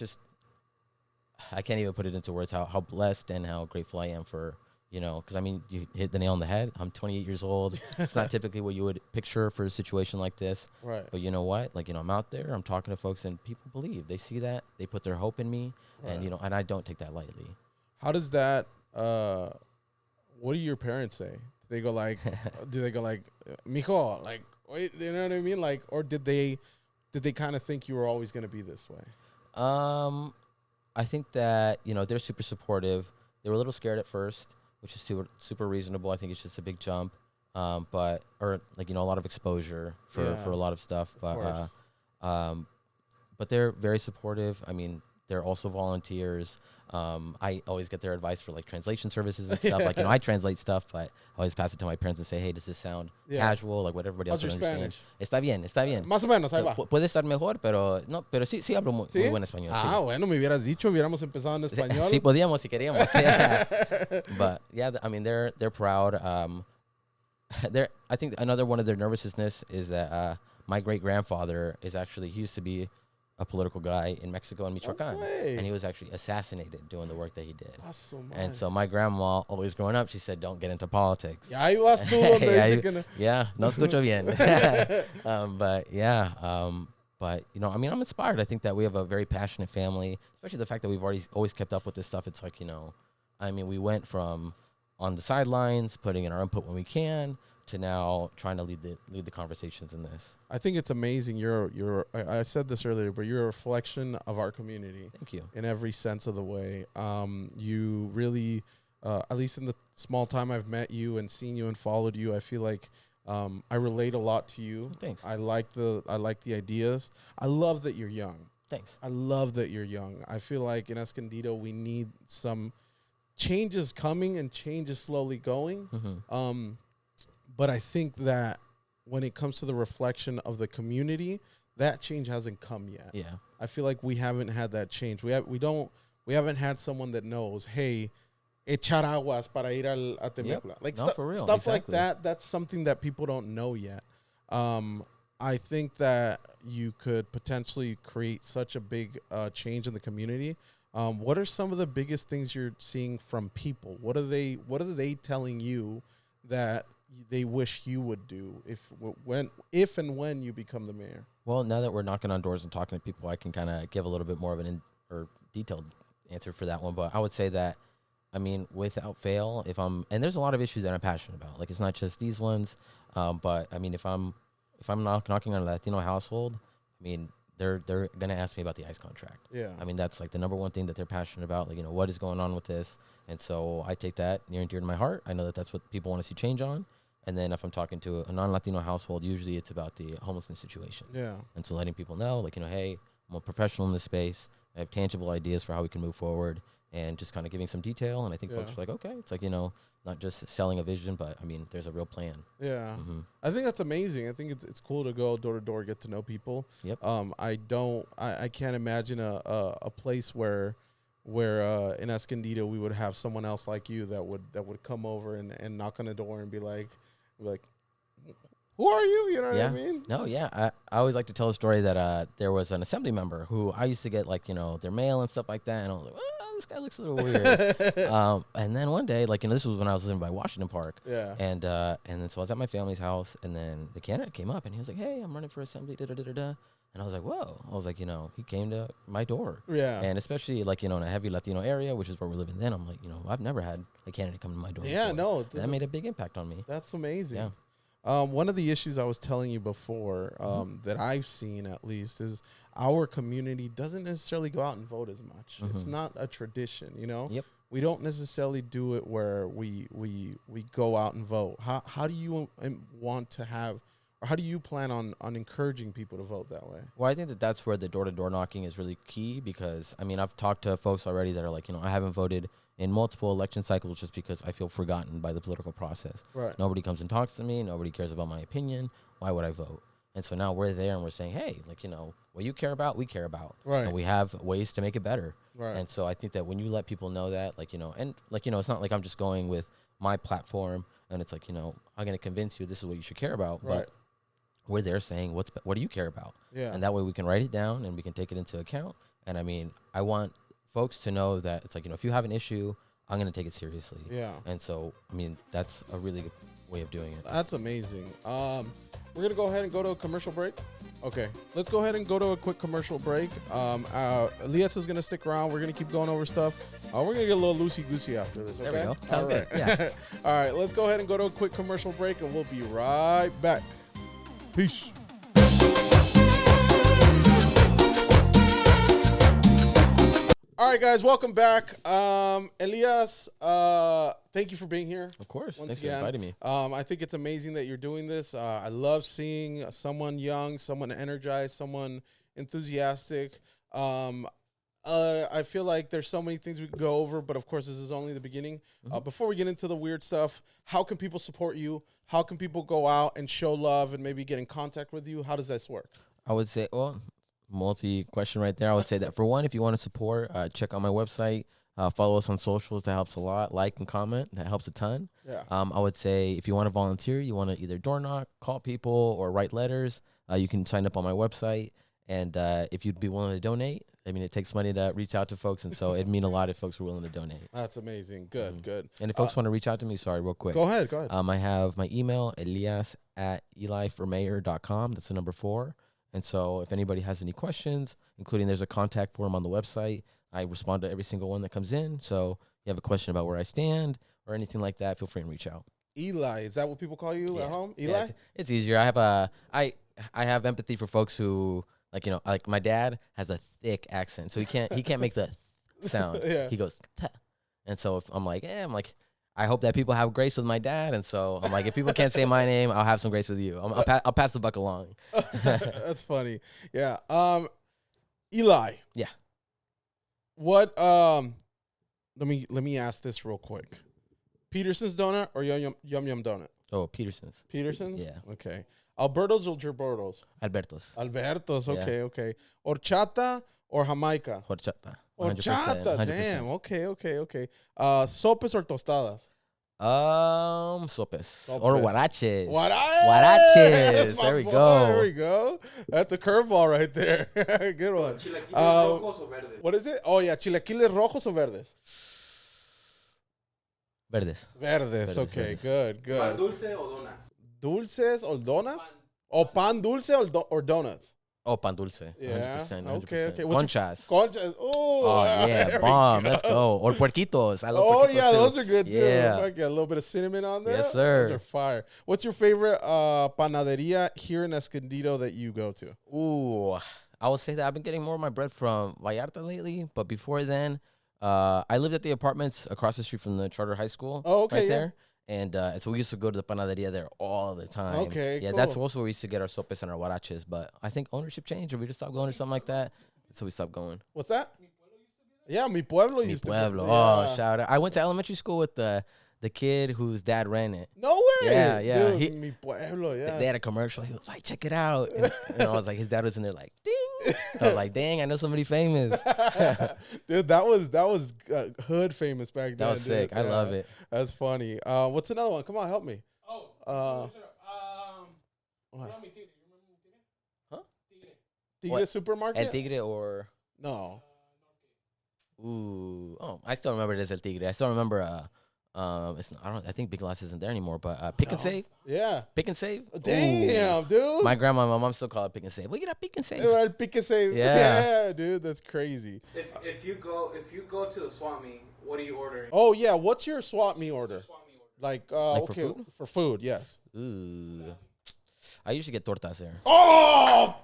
I can't even put it into words how blessed and how grateful I am for, because you hit the nail on the head. I'm 28 years old. It's not typically what you would picture for a situation like this. Right. But you know what? I'm out there, I'm talking to folks, and people believe. They see that. They put their hope in me. Right. And, and I don't take that lightly. How does that, what do your parents say? Do they go like, mijo, wait, you know what I mean? Or did they kind of think you were always going to be this way? I think that, they're super supportive. They were a little scared at first, which is super reasonable. I think it's just a big jump. A lot of exposure for a lot of stuff. But they're very supportive. They're also volunteers. I always get their advice for translation services and stuff. I translate stuff, but I always pass it to my parents and say, hey, does this sound casual? What everybody else would understand. Está bien. Más o menos, ahí va. Puede estar mejor, pero sí hablo muy buen español. Bueno, me hubieras dicho, hubiéramos empezado en español. Sí, podíamos, si queríamos. But yeah, they're proud. I think another one of their nervousness is that my great grandfather he used to be a political guy in Mexico and Michoacan. And he was actually assassinated doing the work that he did. And so my grandma, always growing up, she said, don't get into politics. Yeah, ahí vas tú donde dice que no. Yeah, no escucho bien. But I'm inspired. I think that we have a very passionate family, especially the fact that we've always kept up with this stuff. It's we went from on the sidelines, putting in our input when we can, to now trying to lead the conversations in this. I think it's amazing. I said this earlier, but you're a reflection of our community. Thank you. In every sense of the way. You really, at least in the small time I've met you and seen you and followed you, I feel like I relate a lot to you. Thanks. I like the ideas. I love that you're young. Thanks. I love that you're young. I feel like in Escondido we need some changes coming and changes slowly going. Mm-hmm. But I think that when it comes to the reflection of the community, that change hasn't come yet. Yeah. I feel like we haven't had that change. We haven't had someone that knows, hey, echar aguas para ir a Temecula. Like stuff exactly. Like that. That's something that people don't know yet. I think that you could potentially create such a big change in the community. What are some of the biggest things you're seeing from people? What are they telling you that they wish you would do if and when you become the mayor? Well, now that we're knocking on doors and talking to people, I can kind of give a little bit more of or detailed answer for that one. But I would say that, I mean, without fail, and there's a lot of issues that I'm passionate about. Like, it's not just these ones, but I mean, if I'm knocking on a Latino household, I mean, they're gonna ask me about the ICE contract. Yeah. I mean, that's like the number one thing that they're passionate about. Like, what is going on with this? And so I take that near and dear to my heart. I know that that's what people want to see change on. And then if I'm talking to a non-Latino household, usually it's about the homelessness situation. Yeah. And so letting people know, like, hey, I'm a professional in this space. I have tangible ideas for how we can move forward, and just kind of giving some detail. And I think folks are like, okay, it's like, not just selling a vision, but I mean, there's a real plan. Yeah. I think that's amazing. I think it's cool to go door to door, get to know people. Yep. I can't imagine a place where in Escondido we would have someone else like you that would come over and knock on the door and be like, who are you? You know what I mean? No, yeah. I always like to tell a story that there was an assembly member who I used to get, like, their mail and stuff like that. And I was like, this guy looks a little weird. And then one day, like, this was when I was living by Washington Park. Yeah. And then so I was at my family's house, and then the candidate came up, and he was like, hey, I'm running for assembly, da-da-da-da-da. And I was like, whoa. I was like, he came to my door. Yeah. And especially, like, in a heavy Latino area, which is where we're living then, I'm like, I've never had a candidate come to my door before. No. That made a big impact on me. That's amazing. Yeah. One of the issues I was telling you before that I've seen, at least, is our community doesn't necessarily go out and vote as much. It's not a tradition, Yep. We don't necessarily do it where we go out and vote. How do you want to have, or how do you plan on encouraging people to vote that way? Well, I think that's where the door-to-door knocking is really key, because, I mean, I've talked to folks already that are like, I haven't voted in multiple election cycles just because I feel forgotten by the political process. Right. Nobody comes and talks to me. Nobody cares about my opinion. Why would I vote? And so now we're there and we're saying, hey, like, what you care about, we care about. Right. And we have ways to make it better. Right. And so I think that when you let people know that, like, and like, it's not like I'm just going with my platform and it's like, I'm going to convince you this is what you should care about. Right. But we're there saying, what do you care about? Yeah. And that way we can write it down and we can take it into account. And I mean, I want folks to know that it's like, if you have an issue, I'm going to take it seriously. Yeah. And so, I mean, that's a really good way of doing it. That's amazing. We're going to go ahead and go to a commercial break. Okay. Let's go ahead and go to a quick commercial break. Elias is going to stick around. We're going to keep going over stuff. We're going to get a little loosey-goosey after this. Okay? There we go. Sounds good. Yeah. All right. Let's go ahead and go to a quick commercial break, and we'll be right back. Peace. All right, guys, welcome back. Elias, thank you for being here. Of course. Once Thanks again. for inviting me. I think it's amazing that you're doing this. I love seeing someone young, someone energized, someone enthusiastic. I feel like there's so many things we can go over, but of course, this is only the beginning. Before we get into the weird stuff, how can people support you? How can people go out and show love and maybe get in contact with you? How does this work? I would say, multi-question right there. I would say that for one, if you want to support, check out my website, follow us on socials. That helps a lot. Like and comment. That helps a ton. Yeah. I would say if you want to volunteer, you want to either door knock, call people, or write letters, you can sign up on my website. And if you'd be willing to donate, I mean, it takes money to reach out to folks. And so it'd mean a lot if folks were willing to donate. That's amazing. Good, good. And if folks want to reach out to me, real quick. Go ahead. I have my email, Elias@eliformayor.com. That's the number 4. And so if anybody has any questions, including there's a contact form on the website, I respond to every single one that comes in. So if you have a question about where I stand or anything like that, feel free and reach out. Eli, is that what people call you at home? Eli? Yeah, it's easier. I have empathy for folks who, like my dad has a thick accent, so he can't make the sound. Yeah. He goes, "Tuh." And so if I'm like, I hope that people have grace with my dad. And so I'm like, if people can't say my name, I'll have some grace with you. I'll pass the buck along. That's funny. Yeah. Eli. Yeah. What? Let me ask this real quick. Peterson's donut or Yum Yum donut? Oh, Peterson's. Peterson's? Yeah. Okay. Alberto's or Gilberto's? Alberto's. Alberto's. Yeah. Okay. Horchata or Jamaica? Horchata. Horchata. 100%. Damn. Okay. Sopes or tostadas? Sopes. Or huaraches. Huaraches. There we go. There we go. That's a curveball right there. Good one. Chilaquiles rojos o verdes? What is it? Oh, yeah. Chilaquiles rojos o verdes? Verdes. Okay, good. ¿Pan dulce o donas? Dulces or donuts? O pan dulce or donuts? Oh, pan dulce. Yeah. 100%. Okay. Conchas. Oh, yeah. Bomb. Let's go. Or puerquitos. I love puerquitos. Oh, yeah. Too. Those are good, too. Yeah. Like a little bit of cinnamon on there. Yes, sir. Those are fire. What's your favorite panaderia here in Escondido that you go to? Ooh. I will say that I've been getting more of my bread from Vallarta lately. But before then, I lived at the apartments across the street from the charter high school. Oh, okay. Right there. And so we used to go to the panaderia there all the time. Okay, yeah, cool. that's also where we used to get our sopes and our huaraches. But I think ownership changed, or we just stopped going or something like that. So we stopped going. What's that? Yeah, Mi Pueblo used to Pueblo. be. Oh, Yeah. shout out. I went to elementary school with the kid whose dad ran it. No way. Yeah. Dude, Mi Pueblo, yeah. They had a commercial. He was like, check it out. And I was like, his dad was in there like, ding. I was like, dang, I know somebody famous. Dude, that was hood famous back then. That was sick. Dude. I love it. That's funny. What's another one? Come on, help me. Oh. What? Huh? Tigre What? Supermarket? El Tigre or... No. Ooh. Oh, I still remember it as El Tigre. I still remember... it's not, I think Big Lots isn't there anymore, but Pick and Save. Yeah. Pick and Save. Damn, Ooh. dude. My grandma and my mom still call it Pick and Save. We get a Pick and Save. Pick and Save. Yeah. Yeah, dude, that's crazy. If you go to the swap meet, what are you ordering? Oh yeah, what's your swap me order? Like, Like for okay, food? for food, yes. Ooh. I usually get tortas there. Oh,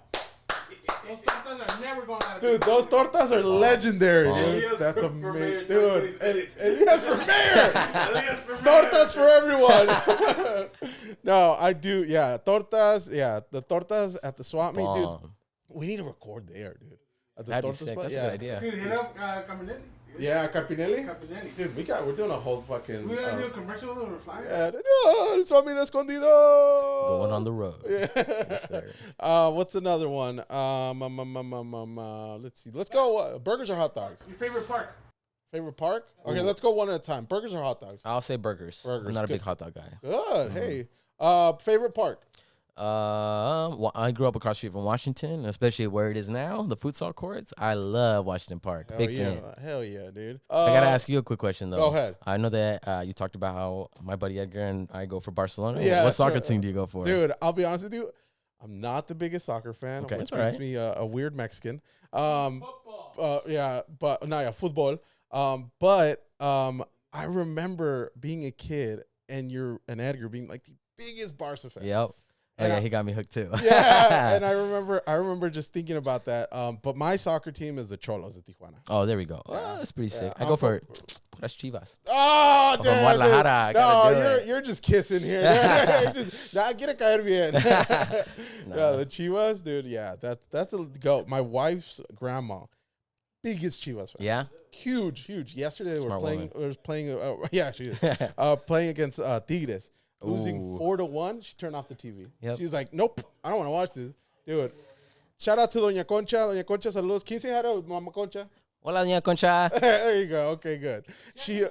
Those tortas are never going out. dude, those tortas are legendary, Oh. dude. Elias That's for mayor amazing, dude. 2026. Elias for mayor. Elias for mayor. Tortas for everyone. No, I do. Yeah, tortas. Yeah, the tortas at the swap meet, dude. Bomb. We need to record there, dude. At the That'd be tortas sick. spot, That's yeah. a good idea. Dude, hit up Carminelli. Yeah, Carpinelli. Carminelli. Dude, we're doing a whole fucking. We gotta do a commercial when we're flying. Yeah, el swap meet de Escondido. Going on the road. Yeah. Yes, sir. What's another one? Let's see. Let's go. Burgers or hot dogs? Your favorite park? Favorite park? Okay, Ooh. let's go one at a time. Burgers or hot dogs? I'll say burgers. Burgers, I'm not a good. big hot dog guy. Good. Hey. Favorite park? Well, I grew up across the street from Washington, especially where it is now, the futsal courts. I love Washington Park. Hell Big yeah. fan. Hell yeah, dude. I gotta ask you a quick question though. Go ahead. I know that you talked about how my buddy Edgar and I go for Barcelona. Yeah, What soccer so- team do you go for? Dude, I'll be honest with you. I'm not the biggest soccer fan, Okay, which it's makes alright. me a weird Mexican. Football. Yeah, but no, yeah, football. But I remember being a kid and Edgar being like the biggest Barca fan. Yep. Oh And yeah, I- he got me hooked too. Yeah, and I remember just thinking about that. But my soccer team is the Cholos de Tijuana. Oh, there we go. Yeah. Oh, that's pretty sick. Yeah, I go I'm for Puras Chivas. Oh, From damn, Guadalajara, dude. gotta do No, it. you're just kissing here. Nah, get a caer bien. Yeah, the Chivas, dude. Yeah, that's a go. My wife's grandma, biggest Chivas fan. Yeah. Huge. Yesterday they were Smart playing. woman. They was playing. Yeah, she is. Playing against Tigres, losing Ooh. 4-1. She turned off the TV. Yep. She's like, nope, I don't want to watch this, dude. Shout out to Doña Concha. Doña Concha, saludos. Can you say hi to Mama Concha? Hola, doña Concha. There you go. Okay, good. She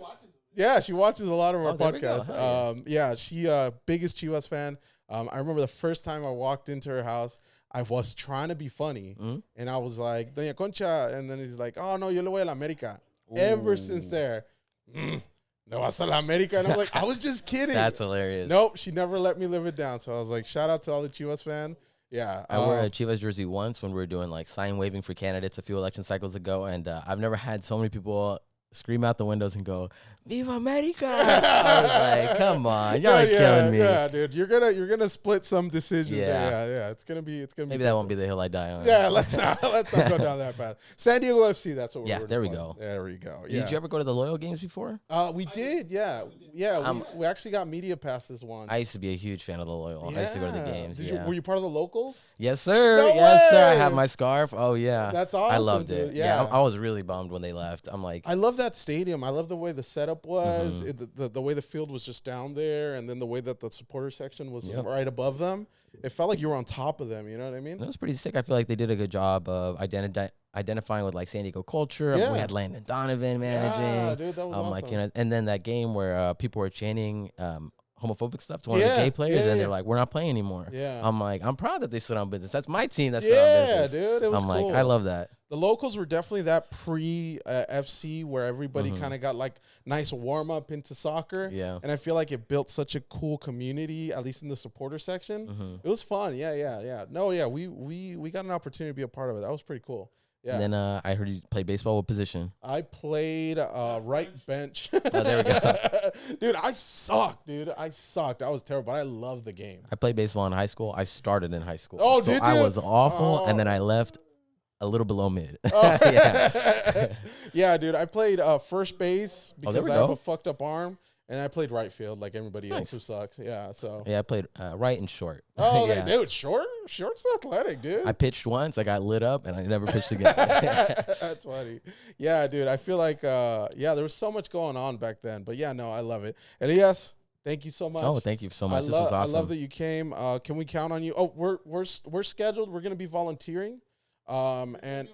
watches a lot of our there we go. podcasts. Hell She biggest Chivas fan. I remember the first time I walked into her house, I was trying to be funny, and I was like, Doña Concha, and then he's like, oh no, yo le voy a la América. Ever since there, no vas a la América, and I'm like, I was just kidding. That's hilarious. Nope, she never let me live it down. So I was like, shout out to all the Chivas fan. Yeah, I wore a Chivas jersey once when we were doing like sign waving for candidates a few election cycles ago, and I've never had so many people scream out the windows and go, "Viva America!" I was like, "Come on, y'all are killing me." Yeah, dude, you're gonna split some decisions. Yeah. Yeah. It's gonna be. Maybe that won't be the hill I die on. Yeah, let's not go down that path. San Diego FC. That's what we're. Yeah, rooting there we for. go. There we go. Yeah. Did you ever go to the Loyal games before? We did. Yeah. We actually got media passes once. I used to be a huge fan of the Loyal. I used to go to the games. Did Yeah. were you part of the locals? Yes, sir. No Yes, sir. I way! have my scarf. Oh yeah. That's I awesome, loved dude. it. Yeah. I was really bummed when they left. I'm like, I love that that stadium. I love the way the setup was, the way the field was just down there, and then the way that the supporter section was right above them. It felt like you were on top of them. You know what I mean? That was pretty sick. I feel like they did a good job of identifying with like San Diego culture. Yeah. We had Landon Donovan managing. Yeah, dude, that was awesome. Like, you know, and then that game where people were chanting homophobic stuff to one of the gay players, and they're like, "We're not playing anymore." Yeah, I'm like, I'm proud that they stood on business. That's my team. That's on business. Dude, it was cool. Like, I love that. The locals were definitely that pre-FC where everybody kind of got like nice warm-up into soccer. Yeah. And I feel like it built such a cool community, at least in the supporter section. It was fun. Yeah. No, yeah, we got an opportunity to be a part of it. That was pretty cool. Yeah. And then I heard you play baseball. What position? I played right bench. Oh, there we go. Dude, I sucked, I was terrible, but I love the game. I played baseball in high school. I started in high school. Oh, so did you? I was awful, and then I left a little below mid. Oh. Yeah, dude. I played first base because I have a fucked up arm. And I played right field like everybody else who sucks. Yeah, so. Yeah, I played right and short. Oh, yeah. Dude, short's athletic, dude. I pitched once, I got lit up, and I never pitched again. That's funny. Yeah, dude, I feel like, there was so much going on back then. But, yeah, no, I love it. Elias, thank you so much. Oh, thank you so much. This was awesome. I love that you came. Can we count on you? Oh, we're scheduled. We're going to be volunteering. And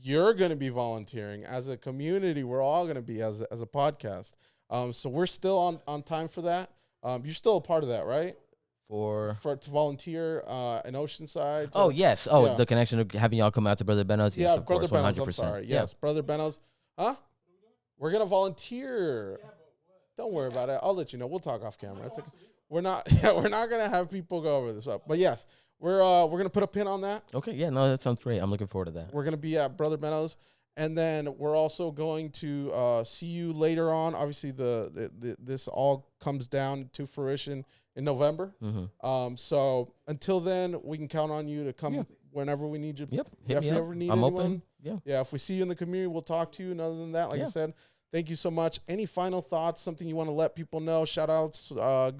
you're going to be volunteering. As a community, we're all going to be as a podcast. So we're still on time for that. You're still a part of that, right? To volunteer in Oceanside. Oh, yes. Oh, yeah. The connection of having y'all come out to Brother Benno's. Yes, of Brother course, Benno's. 100%. I'm sorry. Yes, Brother Benno's. Huh? We're gonna volunteer. Yeah, don't worry about it. I'll let you know. We'll talk off camera. It's okay. We're not gonna have people go over this up. But yes, we're gonna put a pin on that. Okay. Yeah. No, that sounds great. I'm looking forward to that. We're gonna be at Brother Benno's. And then we're also going to see you later on. Obviously, this all comes down to fruition in November. So until then, we can count on you to come whenever we need you. Yep. If you ever need anyone. Open. Yeah. Yeah. If we see you in the community, we'll talk to you. And other than that, like I said, thank you so much. Any final thoughts, something you want to let people know, shout outs,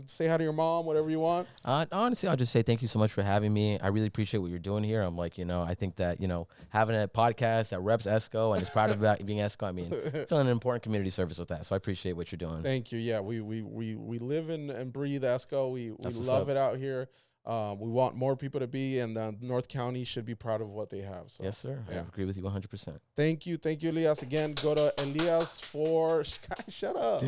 say hi to your mom, whatever you want? Honestly, I'll just say thank you so much for having me. I really appreciate what you're doing here. I'm like, I think that, having a podcast that reps ESCO and is proud of being ESCO, I mean, it's an important community service with that. So I appreciate what you're doing. Thank you. Yeah, we live and breathe ESCO. We love it out here. We want more people to be, and North County should be proud of what they have. So, yes, sir. Yeah. I agree with you 100%. Thank you, Elias. Again, go to Elias for shut up.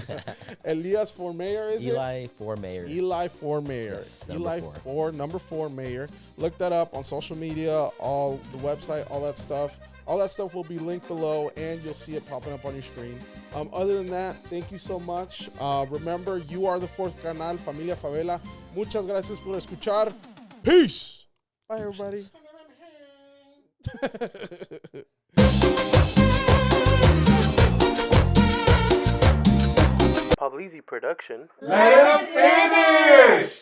Elias for mayor, is Eli for mayor. Eli for mayor. Yes, number 4 mayor. Look that up on social media, all the website, all that stuff. All that stuff will be linked below, and you'll see it popping up on your screen. Other than that, thank you so much. Remember, you are the fourth canal, Familia Favela. Muchas gracias por escuchar. Peace. Bye, everybody. Pableezy production. Let him finish!